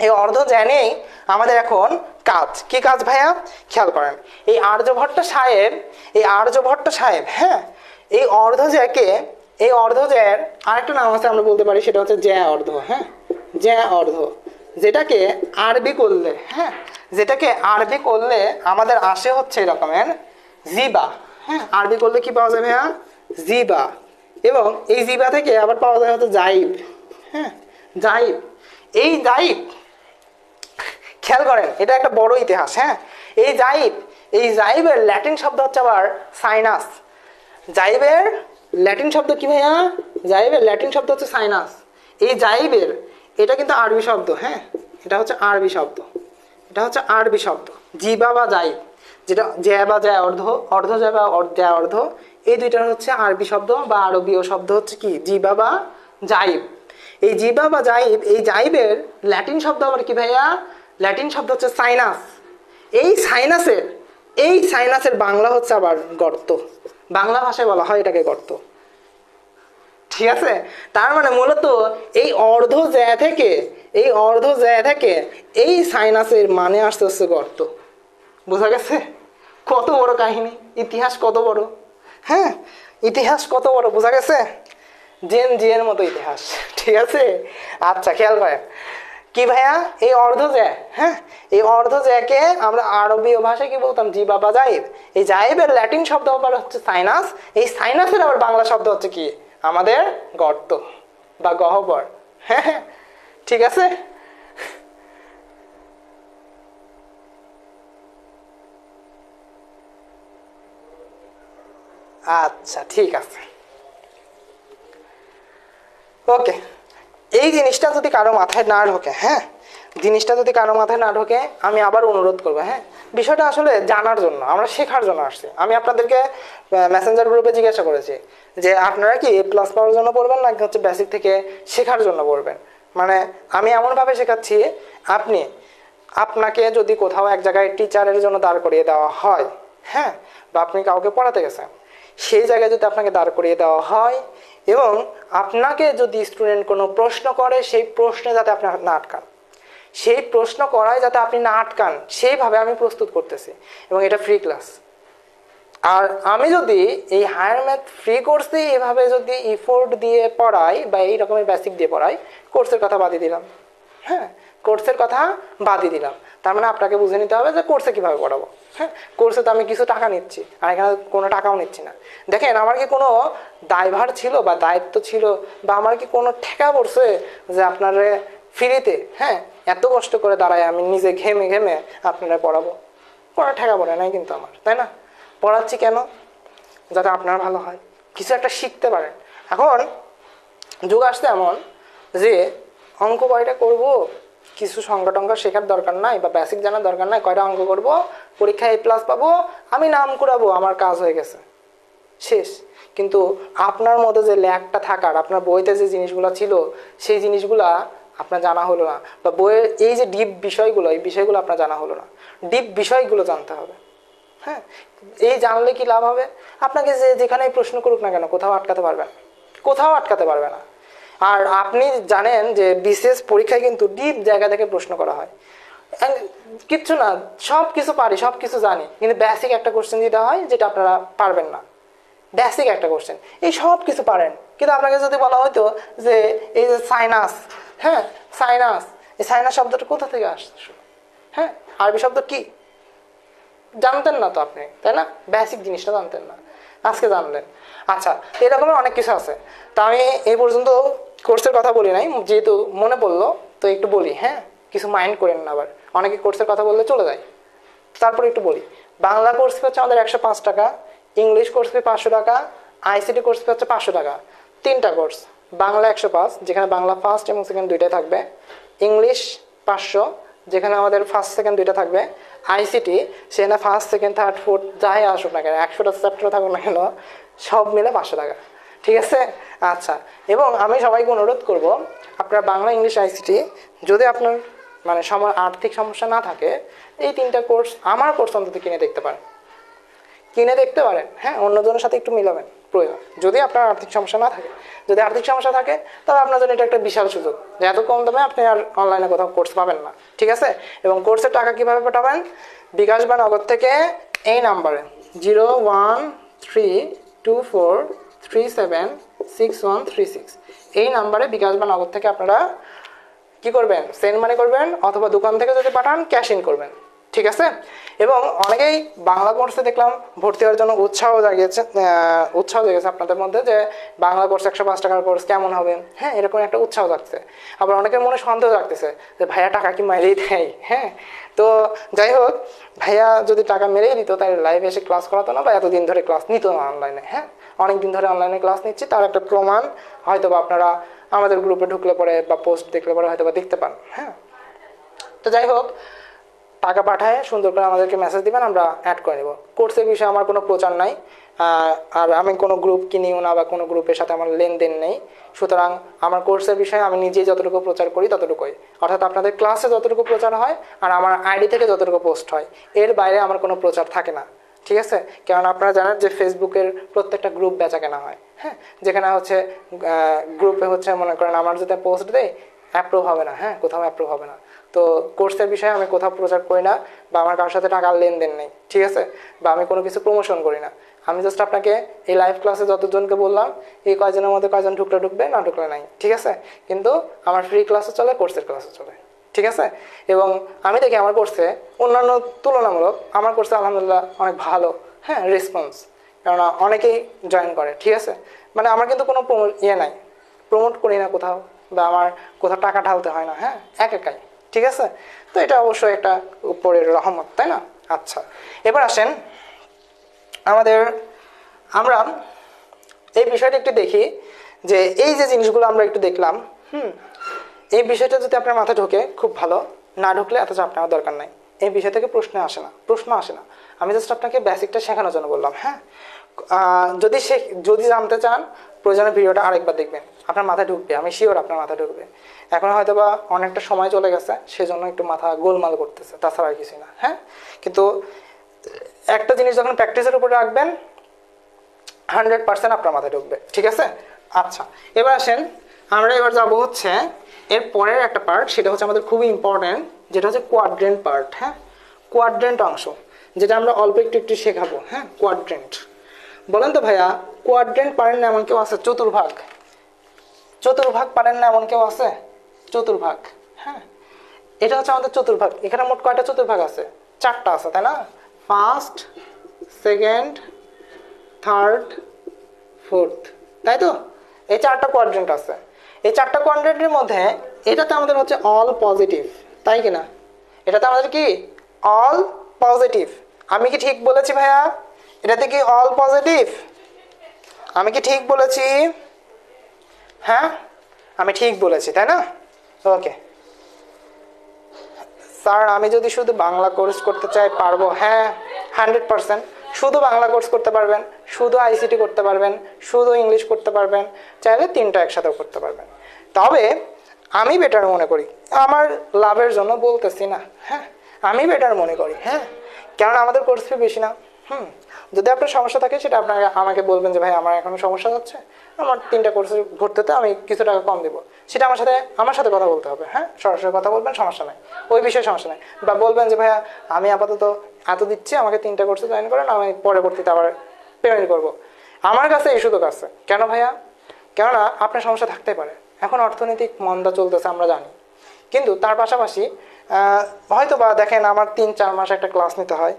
এই অর্ধ জ্যা নিয়েই আমাদের এখন কাজ। কি কাজ ভাইয়া? খেয়াল করেন, এই আর্যভট্ট সাহেব, এই আর্যভট্ট সাহেব, হ্যাঁ, এই অর্ধ জ্যাকে, এই অর্ধ জ্যার আরেকটা নাম আছে, আমরা বলতে পারি, সেটা হচ্ছে জ্যা অর্ধ। হ্যাঁ, জ্যা অর্ধ, যেটাকে আরবি করলে, হ্যাঁ, যেটাকে আরবি করলে আমাদের আসে হচ্ছে এরকমের জিবা। হ্যাঁ, আরবি করলে কি পাওয়া যাবে? হ্যাঁ, জিবা। এবং এই জিবা থেকে আবার পাওয়া যায় হচ্ছে জাইব। হ্যাঁ, জাইব। এই জাইব, খেয়াল করেন, এটা একটা বড় ইতিহাস। হ্যাঁ, এই জাইব, এই জাইবের ল্যাটিন শব্দ হচ্ছে আবার সাইনাস। জাইবের ল্যাটিন শব্দ কি ভাইয়া? জাইবের ল্যাটিন শব্দ হচ্ছে সাইনাস। এই জাইবের, এটা কিন্তু আরবি শব্দ। হ্যাঁ, এটা হচ্ছে আরবি শব্দ, এটা হচ্ছে আরবি শব্দ, জিবা বা জাইব, যেটা জ্যা বা জ্যা অর্ধ, অর্ধ জ্যা বা জ্যা অর্ধ, এই দুইটার হচ্ছে আরবি শব্দ বা আরবীয় শব্দ হচ্ছে কি? জিবা বা জাইব। এই জিবা বা জাইব, এই জাইবের ল্যাটিন শব্দ আবার কি ভাইয়া? ল্যাটিন শব্দ হচ্ছে সাইনাস। এই সাইনাসের, এই সাইনাসের বাংলা হচ্ছে আবার গর্ত। বাংলা ভাষায় বলা হয় এটাকে গর্ত। ঠিক আছে? তার মানে মূলত এই অর্ধ জ্যা থেকে, এই অর্ধ জ্যা থেকে এই সাইনাসের মানে আসতে হচ্ছে গর্ত। বোঝা গেছে? কত বড় কাহিনী, ইতিহাস কত বড়। হ্যাঁ, ইতিহাস কত বড়, বোঝা গেছে? জেন জিয়ের মতো ইতিহাস। ঠিক আছে? আচ্ছা, খেয়াল করেন কি ভাইয়া? এই অর্ধ জ্যা, হ্যাঁ, এই অর্ধ জ্যাকে আমরা আরবীয় ভাষায় কি বলতাম? জিবা বা জাইব। এই জাইবের ল্যাটিন শব্দ আবার হচ্ছে সাইনাস। এই সাইনাসের আবার বাংলা শব্দ হচ্ছে কি? আমাদের গর্ত বা গহ্বর। হ্যাঁ, ঠিক আছে? আচ্ছা, ঠিক আছে, ওকে। এই জিনিসটা যদি কারো মাথায় না ঢোকে, হ্যাঁ, জিনিসটা যদি কারো মাথায় না ঢোকে, আমি আবার অনুরোধ করবো, হ্যাঁ, বিষয়টা আসলে জানার জন্য, আমরা শেখার জন্য আসছি। আমি আপনাদেরকে মেসেঞ্জার গ্রুপে জিজ্ঞাসা করেছি যে আপনারা কি এ প্লাস পাওয়ার জন্য পড়বেন নাকি হচ্ছে বেসিক থেকে শেখার জন্য পড়বেন। মানে আমি এমনভাবে শেখাচ্ছি, আপনি, আপনাকে যদি কোথাও এক জায়গায় টিচারের জন্য দাঁড় করিয়ে দেওয়া হয়, হ্যাঁ, বা আপনি কাউকে পড়াতে গেছেন, সেই জায়গায় যদি আপনাকে দাঁড় করিয়ে দেওয়া হয় এবং আপনাকে যদি স্টুডেন্ট কোনো প্রশ্ন করে, সেই প্রশ্নে যাতে আপনি না আটকান, সেই প্রশ্ন করায় যাতে আপনি না আটকান, সেইভাবে আমি প্রস্তুত করতেছি। এবং এটা ফ্রি ক্লাস। আর আমি যদি এই হায়ার ম্যাথ ফ্রি কোর্সে এভাবে যদি ইফোর্ট দিয়ে পড়াই বা এই রকমের বেসিক দিয়ে পড়াই, কোর্সের কথা বাদই দিলাম। হ্যাঁ, কোর্সের কথা বাদই দিলাম। তার মানে আপনাকে বুঝে নিতে হবে যে কোর্সে কীভাবে পড়াবো। হ্যাঁ, কোর্সে তো আমি কিছু টাকা নিচ্ছি, আর এখানে কোনো টাকাও নিচ্ছি না। দেখেন, আমার কি কোনো দায়ভার ছিল বা দায়িত্ব ছিল, বা আমার কি কোনো ঠেকা পড়ছে যে আপনারা ফ্রিতে, হ্যাঁ, এত কষ্ট করে দাঁড়ায় আমি নিজে ঘেমে ঘেমে আপনারা পড়াবো? কোনো ঠেকা পড়ে নাই কিন্তু আমার, তাই না? পড়াচ্ছি কেন? যাতে আপনার ভালো হয়, কিছু একটা শিখতে পারেন। এখন যুগ আসছে এমন যে অঙ্ক কয়টা করব, কিছু সংখ্যা টঙ্কা শেখার দরকার নাই বা বেসিক জানার দরকার নাই, কয়টা অঙ্ক করব, পরীক্ষায় A+ পাবো, আমি নাম কুড়াবো, আমার কাজ হয়ে গেছে, শেষ। কিন্তু আপনার মধ্যে যে ল্যাকটা থাকার, আপনার বইতে যে জিনিসগুলো ছিল সেই জিনিসগুলা আপনার জানা হলো না, বা বইয়ের এই যে ডিপ বিষয়গুলো, এই বিষয়গুলো আপনার জানা হলো না। ডিপ বিষয়গুলো জানতে হবে। হ্যাঁ, এই জানলে কি লাভ হবে? আপনাকে যে যেখানেই প্রশ্ন করুক না কেন, কোথাও আটকাতে পারবে না, কোথাও আটকাতে পারবে না। আর আপনি জানেন যে বিশেষ পরীক্ষায় কিন্তু ডিপ জায়গা থেকে প্রশ্ন করা হয়। কিচ্ছু না, সব কিছু পারি, সব কিছু জানি, কিন্তু বেসিক একটা কোশ্চেন যেটা হয়, যেটা আপনারা পারবেন না, বেসিক একটা কোশ্চেন। এই সব কিছু পারেন, কিন্তু আপনাকে যদি বলা হতো যে এই যে সাইনাস, হ্যাঁ, সাইনাস, এই সাইনাস শব্দটা কোথা থেকে আসছে, হ্যাঁ, আরবি শব্দ কি জানতেন না তো আপনি, তাই না? বেসিক জিনিসটা জানতেন না, আজকে জানলেন। আচ্ছা, এরকমের অনেক কিছু আছে। তা আমি এই পর্যন্ত কোর্সের কথা বলি নাই, যেহেতু মনে পড়লো তো একটু বলি। হ্যাঁ, কিছু মাইন্ড করেন না আবার, অনেকে কোর্সের কথা বললে চলে যায়, তারপরে একটু বলি। বাংলা কোর্স ফি হচ্ছে আমাদের 105 টাকা, ইংলিশ কোর্স ফি 500 টাকা, ICT কোর্স ফি হচ্ছে 500 টাকা। 3টা কোর্স, বাংলা 105, যেখানে বাংলা ফার্স্ট এবং সেকেন্ড দুইটাই থাকবে, ইংলিশ 500, যেখানে আমাদের ফার্স্ট সেকেন্ড দুইটা থাকবে, ICT সেখানে ফার্স্ট সেকেন্ড থার্ড ফোর্থ যাই আসুক না কেন, 100টা চ্যাপ্টার থাকুক না কেন, সব মিলে 500 টাকা। ঠিক আছে? আচ্ছা, এবং আমি সবাইকে অনুরোধ করব, আপনার বাংলা, ইংলিশ, ICT যদি আপনার মানে আর্থিক সমস্যা না থাকে, এই 3টা কোর্স, আমার কোর্স অন্তত কিনে দেখতে পারেন, কিনে দেখতে পারেন। হ্যাঁ, অন্যজনের সাথে একটু মিলাবেন প্রয়োজন, যদি আপনার আর্থিক সমস্যা না থাকে। যদি আর্থিক সমস্যা থাকে, তবে আপনার জন্য এটা একটা বিশাল সুযোগ যে এত কম দামে আপনি আর অনলাইনে কোথাও কোর্স পাবেন না। ঠিক আছে? এবং কোর্সের টাকা কীভাবে পাঠাবেন? বিকাশ বা নগদ থেকে এই নাম্বারে 01324376136, এই নাম্বারে বিকাশ বা নগদ থেকে আপনারা কি করবেন? সেন্ড মানি করবেন, অথবা দোকান থেকে যদি পাঠান ক্যাশ ইন করবেন। ঠিক আছে? এবং অনেকেই বাংলা কোর্সে দেখলাম ভর্তি হওয়ার জন্য উৎসাহ জেগেছে আপনাদের মধ্যে, যে বাংলা কোর্স 105 টাকার কোর্স কেমন হবে। হ্যাঁ, এরকম একটা উৎসাহ জাগছে। আবার অনেকের মনে সন্দেহ জাগতেছে যে ভাইয়া টাকা কি মেরেই দেয়। হ্যাঁ, তো যাই হোক, ভাইয়া যদি টাকা মেরেই দিত তাহলে লাইভে এসে ক্লাস করাতো না, বা এতদিন ধরে ক্লাস নিত না অনলাইনে। হ্যাঁ, অনেক দিন ধরে অনলাইনে ক্লাস নিচ্ছি, তার একটা প্রমাণ হয়তো বা আপনারা আমাদের গ্রুপে ঢুকলে পরে বা পোস্ট দেখলে পরে হয়তো বা দেখতে পান। হ্যাঁ, তো যাই হোক, টাকা পাঠায় সুন্দর করে আমাদেরকে মেসেজ দিবেন, আমরা অ্যাড করে নেব। কোর্সের বিষয়ে আমার কোনো প্রচার নাই, আর আমি কোনো গ্রুপ কিনিও না, বা কোনো গ্রুপের সাথে আমার লেনদেন নেই। সুতরাং আমার কোর্সের বিষয়ে আমি নিজেই যতটুকু প্রচার করি ততটুকুই, অর্থাৎ আপনাদের ক্লাসে যতটুকু প্রচার হয় আর আমার আইডি থেকে যতটুকু পোস্ট হয়, এর বাইরে আমার কোনো প্রচার থাকে না। ঠিক আছে? কারণ আপনারা জানেন যে ফেসবুকের প্রত্যেকটা গ্রুপ বেচা কেনা হয়। হ্যাঁ, যেখানে হচ্ছে গ্রুপে হচ্ছে মনে করেন আমার যদি পোস্ট দেয়, অ্যাপ্রুভ হবে না। হ্যাঁ, কোথাও অ্যাপ্রুভ হবে না। তো কোর্সের বিষয়ে আমি কোথাও প্রচার করি না, বা আমার কারোর সাথে টাকার লেনদেন নেই। ঠিক আছে? বা আমি কোনো কিছু প্রমোশন করি না। আমি জাস্ট আপনাকে এই লাইভ ক্লাসে যতজনকে বললাম, এই কয়জনের মধ্যে কয়জন ঢুকলে ঢুকবে, না ঢুকলে নাই। ঠিক আছে? কিন্তু আমার ফ্রি ক্লাসও চলে, কোর্সের ক্লাসও চলে। ঠিক আছে? এবং আমি দেখি আমার কোর্সে অন্যান্য তুলনামূলক আমার কোর্সে আলহামদুলিল্লাহ অনেক ভালো, হ্যাঁ, রেসপন্স, কেননা অনেকেই জয়েন করে। ঠিক আছে? মানে আমার কিন্তু কোনো নাই, প্রমোট করি না কোথাও, বা আমার কোথাও টাকা ঢালতে হয় না। হ্যাঁ, একাই। ঠিক আছে? তো এটা অবশ্যই একটা উপরের রহমত, তাই না? আচ্ছা, এবার আসেন আমরা এই বিষয়টা একটু দেখি, যে এই যে জিনিসগুলো আমরা একটু দেখলাম, এই বিষয়টা যদি আপনার মাথায় ঢোকে খুব ভালো, না ঢুকলে এত চাপ নেওয়ার দরকার নাই। এই বিষয় থেকে প্রশ্ন আসে না। আমি জাস্ট আপনাকে বেসিকটা শেখানোর জন্য বললাম। হ্যাঁ, যদি জানতে চান, প্রয়োজনে ভিডিওটা আরেকবার দেখবেন, আপনার মাথায় ঢুকবে, আমি শিওর আপনার মাথায় ঢুকবে। এখন হয়তো বা অনেকটা সময় চলে গেছে, সেজন্য একটু মাথা গোলমাল করতেছে, তাছাড়া আর কিছুই না। হ্যাঁ, কিন্তু একটা জিনিস যখন প্র্যাকটিসের উপরে রাখবেন, 100% আপনার মাথায় ঢুকবে। ঠিক আছে? আচ্ছা, এবার আসেন, আমরা এবার যাবো হচ্ছে এর পরের একটা পার্ট, সেটা হচ্ছে আমাদের খুবই ইম্পর্টেন্ট, যেটা হচ্ছে কোয়াড্রেন্ট পার্ট। হ্যাঁ, কোয়াড্রেন্ট অংশ, যেটা আমরা অল্প একটু শেখাবো। হ্যাঁ, কোয়াড্রেন্ট। বলেন তো ভাইয়া, কোয়াড্রেন্ট পারেন না এমন কেউ আছে? চতুর্ভাগ পারেন না এমন কেউ আছে? চতুর্ভাগ। হ্যাঁ, এটা হচ্ছে আমাদের চতুর্ভাগ। এখানে মোট কয়টা চতুর্ভাগ আছে? 4টা আছে, তাই না? ফার্স্ট, সেকেন্ড, থার্ড, ফোর্থ, তাই তো? এই 4টা কোয়াড্রেন্ট আছে। এই 4টা কোয়াড্রেন্টের মধ্যে এটাতে আমাদের হচ্ছে অল পজিটিভ, তাই কি না? এটাতে আমাদের কি অল পজিটিভ। আমি কি ঠিক বলেছি ভাইয়া? এটাতে কি অল পজিটিভ? আমি কি ঠিক বলেছি? হ্যাঁ, আমি ঠিক বলেছি, তাই না? ওকে স্যার, আমি যদি শুধু বাংলা কোর্স করতে চাই পারবো? হ্যাঁ, 100%। শুধু বাংলা কোর্স করতে পারবেন, শুধু আইসিটি করতে পারবেন, শুধু ইংলিশ করতে পারবেন, চাইলে 3টা একসাথেও করতে পারবেন। তবে আমি বেটার মনে করি, আমার লাভের জন্য বলতেছি না, হ্যাঁ, আমি বেটার মনে করি, হ্যাঁ, কারণ আমাদের কোর্স ফি বেশি না। যদি আপনার সমস্যা থাকে সেটা আপনাকে আমাকে বলবেন যে ভাই আমার এখনো সমস্যা হচ্ছে, আমার 3টা কোর্সে ভর্তিতে আমি কিছু টাকা কম দেবো, সেটা আমার সাথে কথা বলতে হবে। হ্যাঁ, সরাসরি কথা বলবেন, সমস্যা নাই, ওই বিষয়ে সমস্যা নাই। বা বলবেন যে ভাইয়া আমি আপাতত এত দিচ্ছি, আমাকে 3টা কোর্সে জয়েন করেন, আমি পরবর্তীতে আবার পেমেন্ট করবো। আমার কাছে এই সুযোগ আছে। কেন ভাইয়া? কেননা আপনার সমস্যা থাকতে পারে। এখন অর্থনৈতিক মন্দা চলতেছে আমরা জানি, কিন্তু তার পাশাপাশি হয়তো বা দেখেন আমার 3-4 মাস একটা ক্লাস নিতে হয়,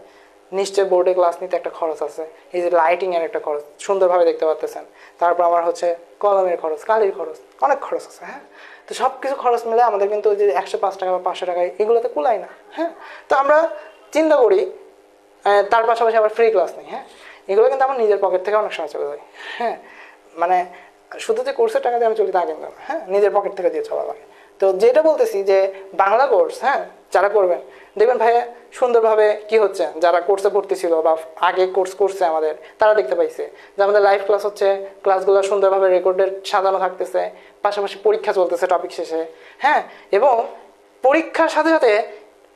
নিশ্চয় বোর্ডে ক্লাস নিতে একটা খরচ আছে, এই যে লাইটিংয়ের একটা খরচ, সুন্দরভাবে দেখতে পাচ্ছেন, তারপর আমার হচ্ছে কলমের খরচ, কালির খরচ, অনেক খরচ আছে। হ্যাঁ, তো সব কিছু খরচ মিলে আমাদের কিন্তু ওই যে 105 টাকা বা 500 টাকায় এগুলোতে কুলায় না। হ্যাঁ, তো আমরা চিন্তা করি তার পাশাপাশি আবার ফ্রি ক্লাস নেই। হ্যাঁ, এগুলো কিন্তু আমার নিজের পকেট থেকে অনেক সময় চলে যায়। হ্যাঁ, মানে শুধু যে কোর্সের টাকা দিয়ে আমি চলি তা কিন্তু না, হ্যাঁ, নিজের পকেট থেকে দিয়ে চলা লাগে। তো যেটা বলতেছি যে বাংলা কোর্স, হ্যাঁ, যারা করবেন দেখবেন ভাইয়া সুন্দরভাবে কি হচ্ছে, যারা কোর্সে ভর্তি ছিল বা আগে কোর্স করছে আমাদের, তারা দেখতে পাইছে যে আমাদের লাইভ ক্লাস হচ্ছে, ক্লাসগুলো সুন্দরভাবে রেকর্ডের সাজানো থাকতেছে, পাশাপাশি পরীক্ষা চলতেছে টপিক শেষে। হ্যাঁ, এবং পরীক্ষার সাথে সাথে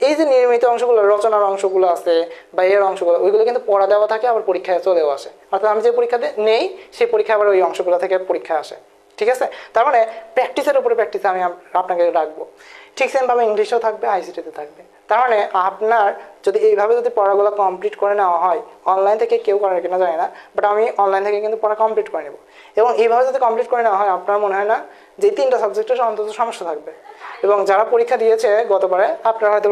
এই যে নির্মিত অংশগুলো, রচনার অংশগুলো আছে বা এর অংশগুলো, ওইগুলো কিন্তু পড়া দেওয়া থাকে, আবার পরীক্ষায় চলেও আসে। অর্থাৎ আমি যে পরীক্ষাতে নেই সেই পরীক্ষা আবার ওই অংশগুলো থেকে পরীক্ষা আসে। ঠিক আছে, তার মানে প্র্যাকটিসের উপরে প্র্যাকটিস আমি আপনাকে রাখবো। ঠিক সেমভাবে ইংলিশও থাকবে, আইসিটিতে থাকবে। তার মানে আপনার যদি এইভাবে যদি পড়াগুলো কমপ্লিট করে নেওয়া হয়, অনলাইন থেকে কেউ করে কিনা জানি না, বাট আমি অনলাইন থেকে কিন্তু পড়া কমপ্লিট করে নেব। এবং এইভাবে যদি কমপ্লিট করে নেওয়া হয়, আপনার মনে হয় না যে 3টা সাবজেক্টের অন্তত সমস্যা থাকবে। এবং যারা পরীক্ষা দিয়েছে গতবারে, আপনারা হয়তো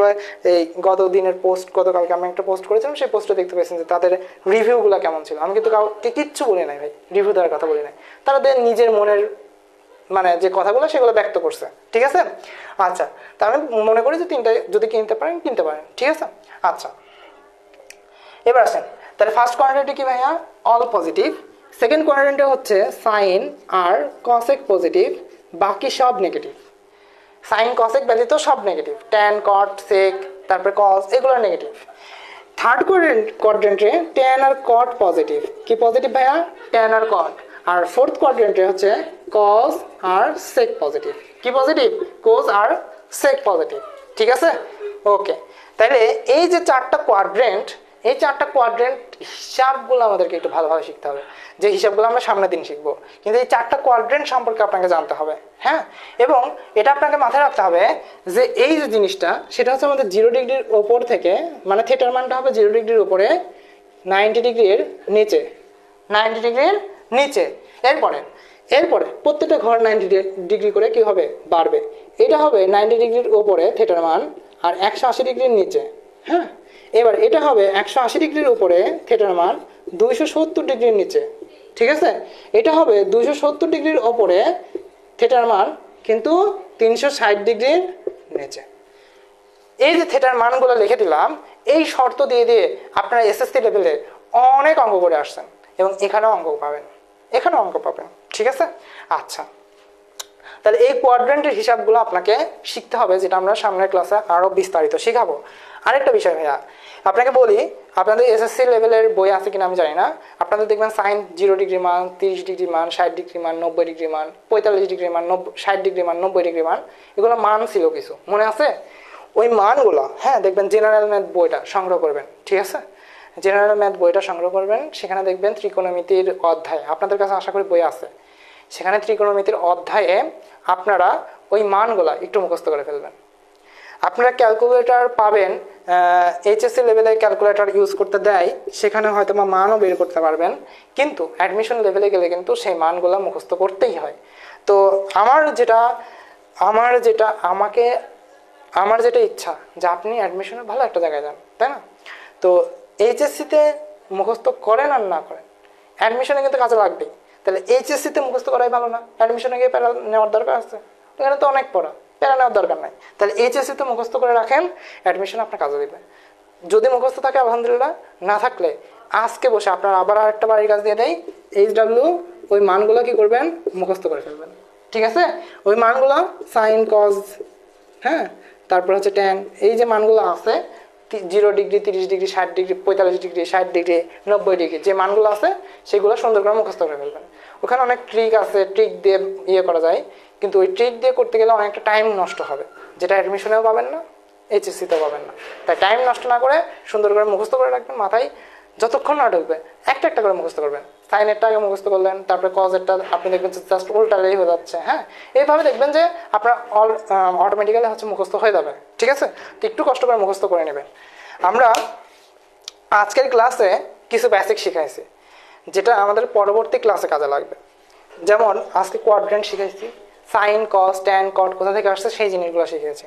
এই গত দিনের পোস্ট, গতকালকে আমি একটা পোস্ট করেছিলাম, সেই পোস্টে দেখতে পেয়েছেন যে তাদের রিভিউগুলো কেমন ছিল। আমি কিন্তু কাউকে কিচ্ছু বলি নাই ভাই, রিভিউ দেওয়ার কথা বলি নাই, তাদের নিজের মনের মানে যে কথাগুলো সেগুলো ব্যক্ত করছে। ঠিক আছে, আচ্ছা, তা আমি মনে করি যে 3টা যদি কিনতে পারেন কিনতে পারেন। ঠিক আছে, আচ্ছা, এবার আসেন তাহলে ফার্স্ট কোয়াড্রেন্টে কি ভাইয়া? All positive. সেকেন্ড কোয়াড্রেন্টে হচ্ছে সাইন আর কসেক পজিটিভ, বাকি সব নেগেটিভ। সাইন কসেক ব্যতীত সব নেগেটিভ, ট্যান, কট, সেক, তারপরে কস, এগুলো নেগেটিভ। থার্ড কোয়াড্রেন্টে ট্যান আর কট পজিটিভ। কি পজিটিভ ভাইয়া? ট্যান আর কট। আর ফোর্থ কোয়াড্রেন্টে হচ্ছে কজ আর সেক পজিটিভ। কি পজিটিভ? কোজ আর সেক পজিটিভ। ঠিক আছে, ওকে। তাহলে এই যে 4টা কোয়াড্রেন্ট, এই 4টা কোয়াড্রেন্ট হিসাবগুলো আমাদেরকে একটু ভালোভাবে শিখতে হবে, যে হিসাবগুলো আমরা সামনের দিন শিখবো। কিন্তু এই 4টা কোয়াড্রেন্ট সম্পর্কে আপনাকে জানতে হবে। হ্যাঁ, এবং এটা আপনাকে মাথায় রাখতে হবে যে এই যে জিনিসটা, সেটা হচ্ছে আমাদের 0 ডিগ্রির ওপর থেকে, মানে থিটার মানটা হবে 0 ডিগ্রির উপরে, 90 ডিগ্রির নিচে, 90 ডিগ্রির নিচে। এরপরে প্রত্যেকটা ঘর 90 ডিগ্রি করে কি হবে? বাড়বে। এটা হবে 90 ডিগ্রির উপরে থিটার মান, আর 180 ডিগ্রির নিচে। হ্যাঁ, এবার এটা হবে 180 ডিগ্রির উপরে থিটার মান, 270 ডিগ্রির নিচে। ঠিক আছে, এটা হবে 270 ডিগ্রির ওপরে থিটার মান, কিন্তু 360 ডিগ্রির নিচে। এই যে থিটার মানগুলো লিখে দিলাম, এই শর্ত দিয়ে দিয়ে আপনারা এসএসসি লেভেলে অনেক অঙ্ক করে আসছেন, এবং এখানেও অঙ্ক পাবেন, এখানেও অঙ্ক পাবেন। ঠিক আছে, আচ্ছা, তাহলে এই কোয়াড্রেন্টের হিসাবগুলো আপনাকে শিখতে হবে, যেটা আমরা সামনের ক্লাসে আরও বিস্তারিত শেখাবো। আরেকটা বিষয় ভাইয়া, আপনাকে বলি, আপনাদের এসএসসি লেভেলের বই আছে কিনা আমি জানি না, আপনাদের দেখবেন সাইন 0 ডিগ্রি মান, 30 ডিগ্রি মান, 60 ডিগ্রি মান, 90 ডিগ্রি মান, 45 ডিগ্রি মান, 60 ডিগ্রি মান, 90 ডিগ্রি মান, এগুলো মান ছিল কিছু, মনে আছে? ওই মানগুলো, হ্যাঁ, দেখবেন জেনারেল ম্যাথ বইটা সংগ্রহ করবেন। ঠিক আছে, জেনারেল ম্যাথ বইটা সংগ্রহ করবেন, সেখানে দেখবেন ত্রিকোণমিতির অধ্যায়, আপনাদের কাছে আশা করি বই আছে, সেখানে ত্রিকোণমিতির অধ্যায়ে আপনারা ওই মানগুলো একটু মুখস্থ করে ফেলবেন। আপনারা ক্যালকুলেটর পাবেন, এইচএসসি লেভেলে ক্যালকুলেটর ইউজ করতে দেয়, সেখানে হয়তো বা মানও বের করতে পারবেন, কিন্তু অ্যাডমিশন লেভেলে গেলে কিন্তু সেই মানগুলো মুখস্থ করতেই হয়। তো আমার যেটা আমাকে আমার যেটা ইচ্ছা যে আপনি অ্যাডমিশনে ভালো একটা জায়গায় যান, তাই না? তো এইচএসসিতে মুখস্থ করেন আর না করেন, অ্যাডমিশনে কিন্তু কাজে লাগবেই। তাহলে এইচএসসিতে মুখস্থ করাই ভালো না? অ্যাডমিশনে গিয়ে প্যারা নেওয়ার দরকার আছে? এখানে তো অনেক পড়া, প্যারা নেওয়ার দরকার নাই। তাহলে এইচএসসিতে মুখস্থ করে রাখেন, অ্যাডমিশন আপনার কাজে দিবে। যদি মুখস্থ থাকে আলহামদুলিল্লাহ, না থাকলে আজকে বসে আপনার আবার আরেকটা বাড়ির কাজ দিয়ে দেয়, এইচডাব্লিউ ওই মানগুলো কি করবেন, মুখস্থ করে ফেলবেন। ঠিক আছে? ওই মানগুলো সাইন কজ, হ্যাঁ, তারপর হচ্ছে ট্যান, এই যে মানগুলো আছে 0 degree, 30 degree, 60 degree, 45 degree, 60 degree, 90 degree, যে মানগুলো আছে সেগুলো সুন্দর করে মুখস্থ করে ফেলবেন। ওখানে অনেক ট্রিক আছে, ট্রিক দিয়ে ইয়ে করা যায়, কিন্তু ওই ট্রিক দিয়ে করতে গেলে অনেকটা টাইম নষ্ট হবে, যেটা অ্যাডমিশনেও পাবেন না, এইচএসসিতেও পাবেন না। তাই টাইম নষ্ট না করে সুন্দর করে মুখস্থ করে রাখবেন মাথায়, যতক্ষণ না ঢুকবে একটা একটা করে মুখস্থ করবেন। সাইনেরটা আগে মুখস্থ করলেন, তারপরে কজেরটা আপনি দেখবেন জাস্ট উল্টালেই হয়ে যাচ্ছে। হ্যাঁ, এইভাবে দেখবেন যে আপনার অটোমেটিক্যালি হচ্ছে মুখস্থ হয়ে যাবে। ঠিক আছে? তো একটু কষ্ট করে মুখস্থ করে নেবেন। আমরা আজকের ক্লাসে কিছু বেসিক শিখাইছি, যেটা আমাদের পরবর্তী ক্লাসে কাজে লাগবে। যেমন আজকে কোয়াড্রেন্ট শিখাইছি, সাইন কস ট্যান কট কোথা থেকে আসছে সেই জিনিসগুলো শিখেছি।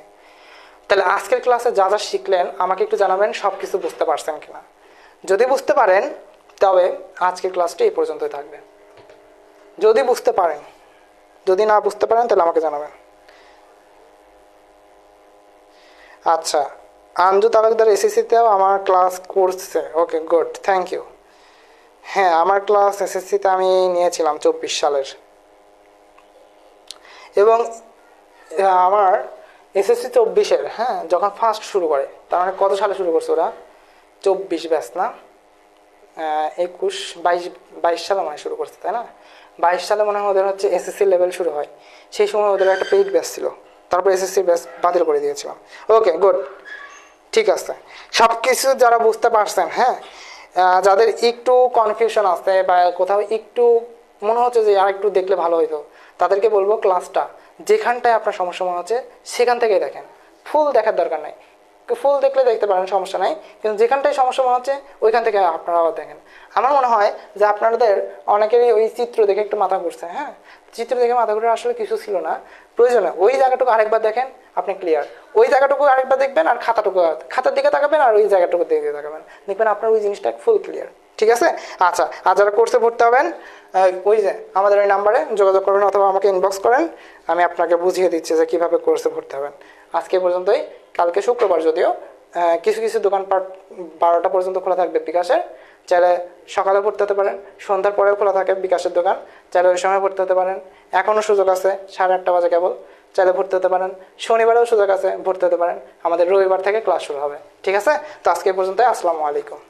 তাহলে আজকের ক্লাসে যা যা শিখলেন আমাকে একটু জানাবেন সব কিছু বুঝতে পারছেন কিনা। যদি বুঝতে পারেন তবে আজকের ক্লাসটি এই পর্যন্তই থাকবে। যদি বুঝতে পারেন, যদি না বুঝতে পারেন তাহলে আমাকে জানাবেন। আচ্ছা, আঞ্জু তালুকদার এসএসসিতেও আমার ক্লাস করছে, ওকে গুড, থ্যাংক ইউ। হ্যাঁ, আমার ক্লাস এসএসসিতে আমি নিয়েছিলাম 24 সালের, এবং আমার এসএসসি 24-এর, হ্যাঁ, যখন ফার্স্ট শুরু করে, তার মানে কত সালে শুরু করছে ওরা? 24 ব্যাচ না, 21, 22 সালে মনে শুরু করছে, তাই না? 22 সালে মনে হয় ওদের হচ্ছে এসএসসি লেভেল শুরু হয়। সেই সময় ওদের একটা পেইড ব্যাচ ছিল, তারপর এসএসসি ব্যাচ বাতিল করে দিয়েছিলাম। ওকে গুড, ঠিক আছে। সব কিছু যারা বুঝতে পারছেন, হ্যাঁ, যাদের একটু কনফিউশন আছে বা কোথাও একটু মনে হচ্ছে যে আর একটু দেখলে ভালো হইতো, তাদেরকে বলবো ক্লাসটা যেখানটায় আপনার সমস্যা মনে হচ্ছে সেখান থেকেই দেখেন, ফুল দেখার দরকার নাই। ফুল দেখলে দেখতে পারেন, সমস্যা নাই, কিন্তু যেখানটায় সমস্যা মনে হচ্ছে ওইখান থেকে আপনারা আবার দেখেন। আমার মনে হয় যে আপনাদের অনেকেরই ওই চিত্র দেখে একটু মাথা ঘুরছে। হ্যাঁ, চিত্র দেখে মাথা ঘুরে আসলে কিছু ছিল না, প্রয়োজনে ওই জায়গাটুকু আরেকবার দেখেন, আপনি ক্লিয়ার। ওই জায়গাটুকু আরেকবার দেখবেন, আর খাতার দিকে তাকাবেন, আর ওই জায়গাটুকু দিকে তাকাবেন, দেখবেন আপনার ওই জিনিসটা ফুল ক্লিয়ার। ঠিক আছে? আচ্ছা, আর যারা কোর্সে ভর্তি হবেন ওই যে আমাদের ওই নাম্বারে যোগাযোগ করবেন অথবা আমাকে ইনবক্স করেন, আমি আপনাকে বুঝিয়ে দিচ্ছি যে কীভাবে কোর্সে ভর্তি হবেন। আজকে পর্যন্তই, কালকে শুক্রবার যদিও কিছু কিছু দোকানপাট 12টা পর্যন্ত খোলা থাকবে বিকাশের, চাইলে সকালে ভর্তি হতে পারেন, সন্ধ্যার পরেও খোলা থাকে বিকাশের দোকান, চাইলে ওই সময় ভর্তি হতে পারেন। এখনও সুযোগ আছে, 8:30 বাজে কেবল, চাইলে ভর্তি হতে পারেন। শনিবারেও সুযোগ আছে, ভর্তি হতে পারেন। আমাদের রবিবার থেকে ক্লাস শুরু হবে। ঠিক আছে? তো আজকে পর্যন্ত, আসসালামু আলাইকুম।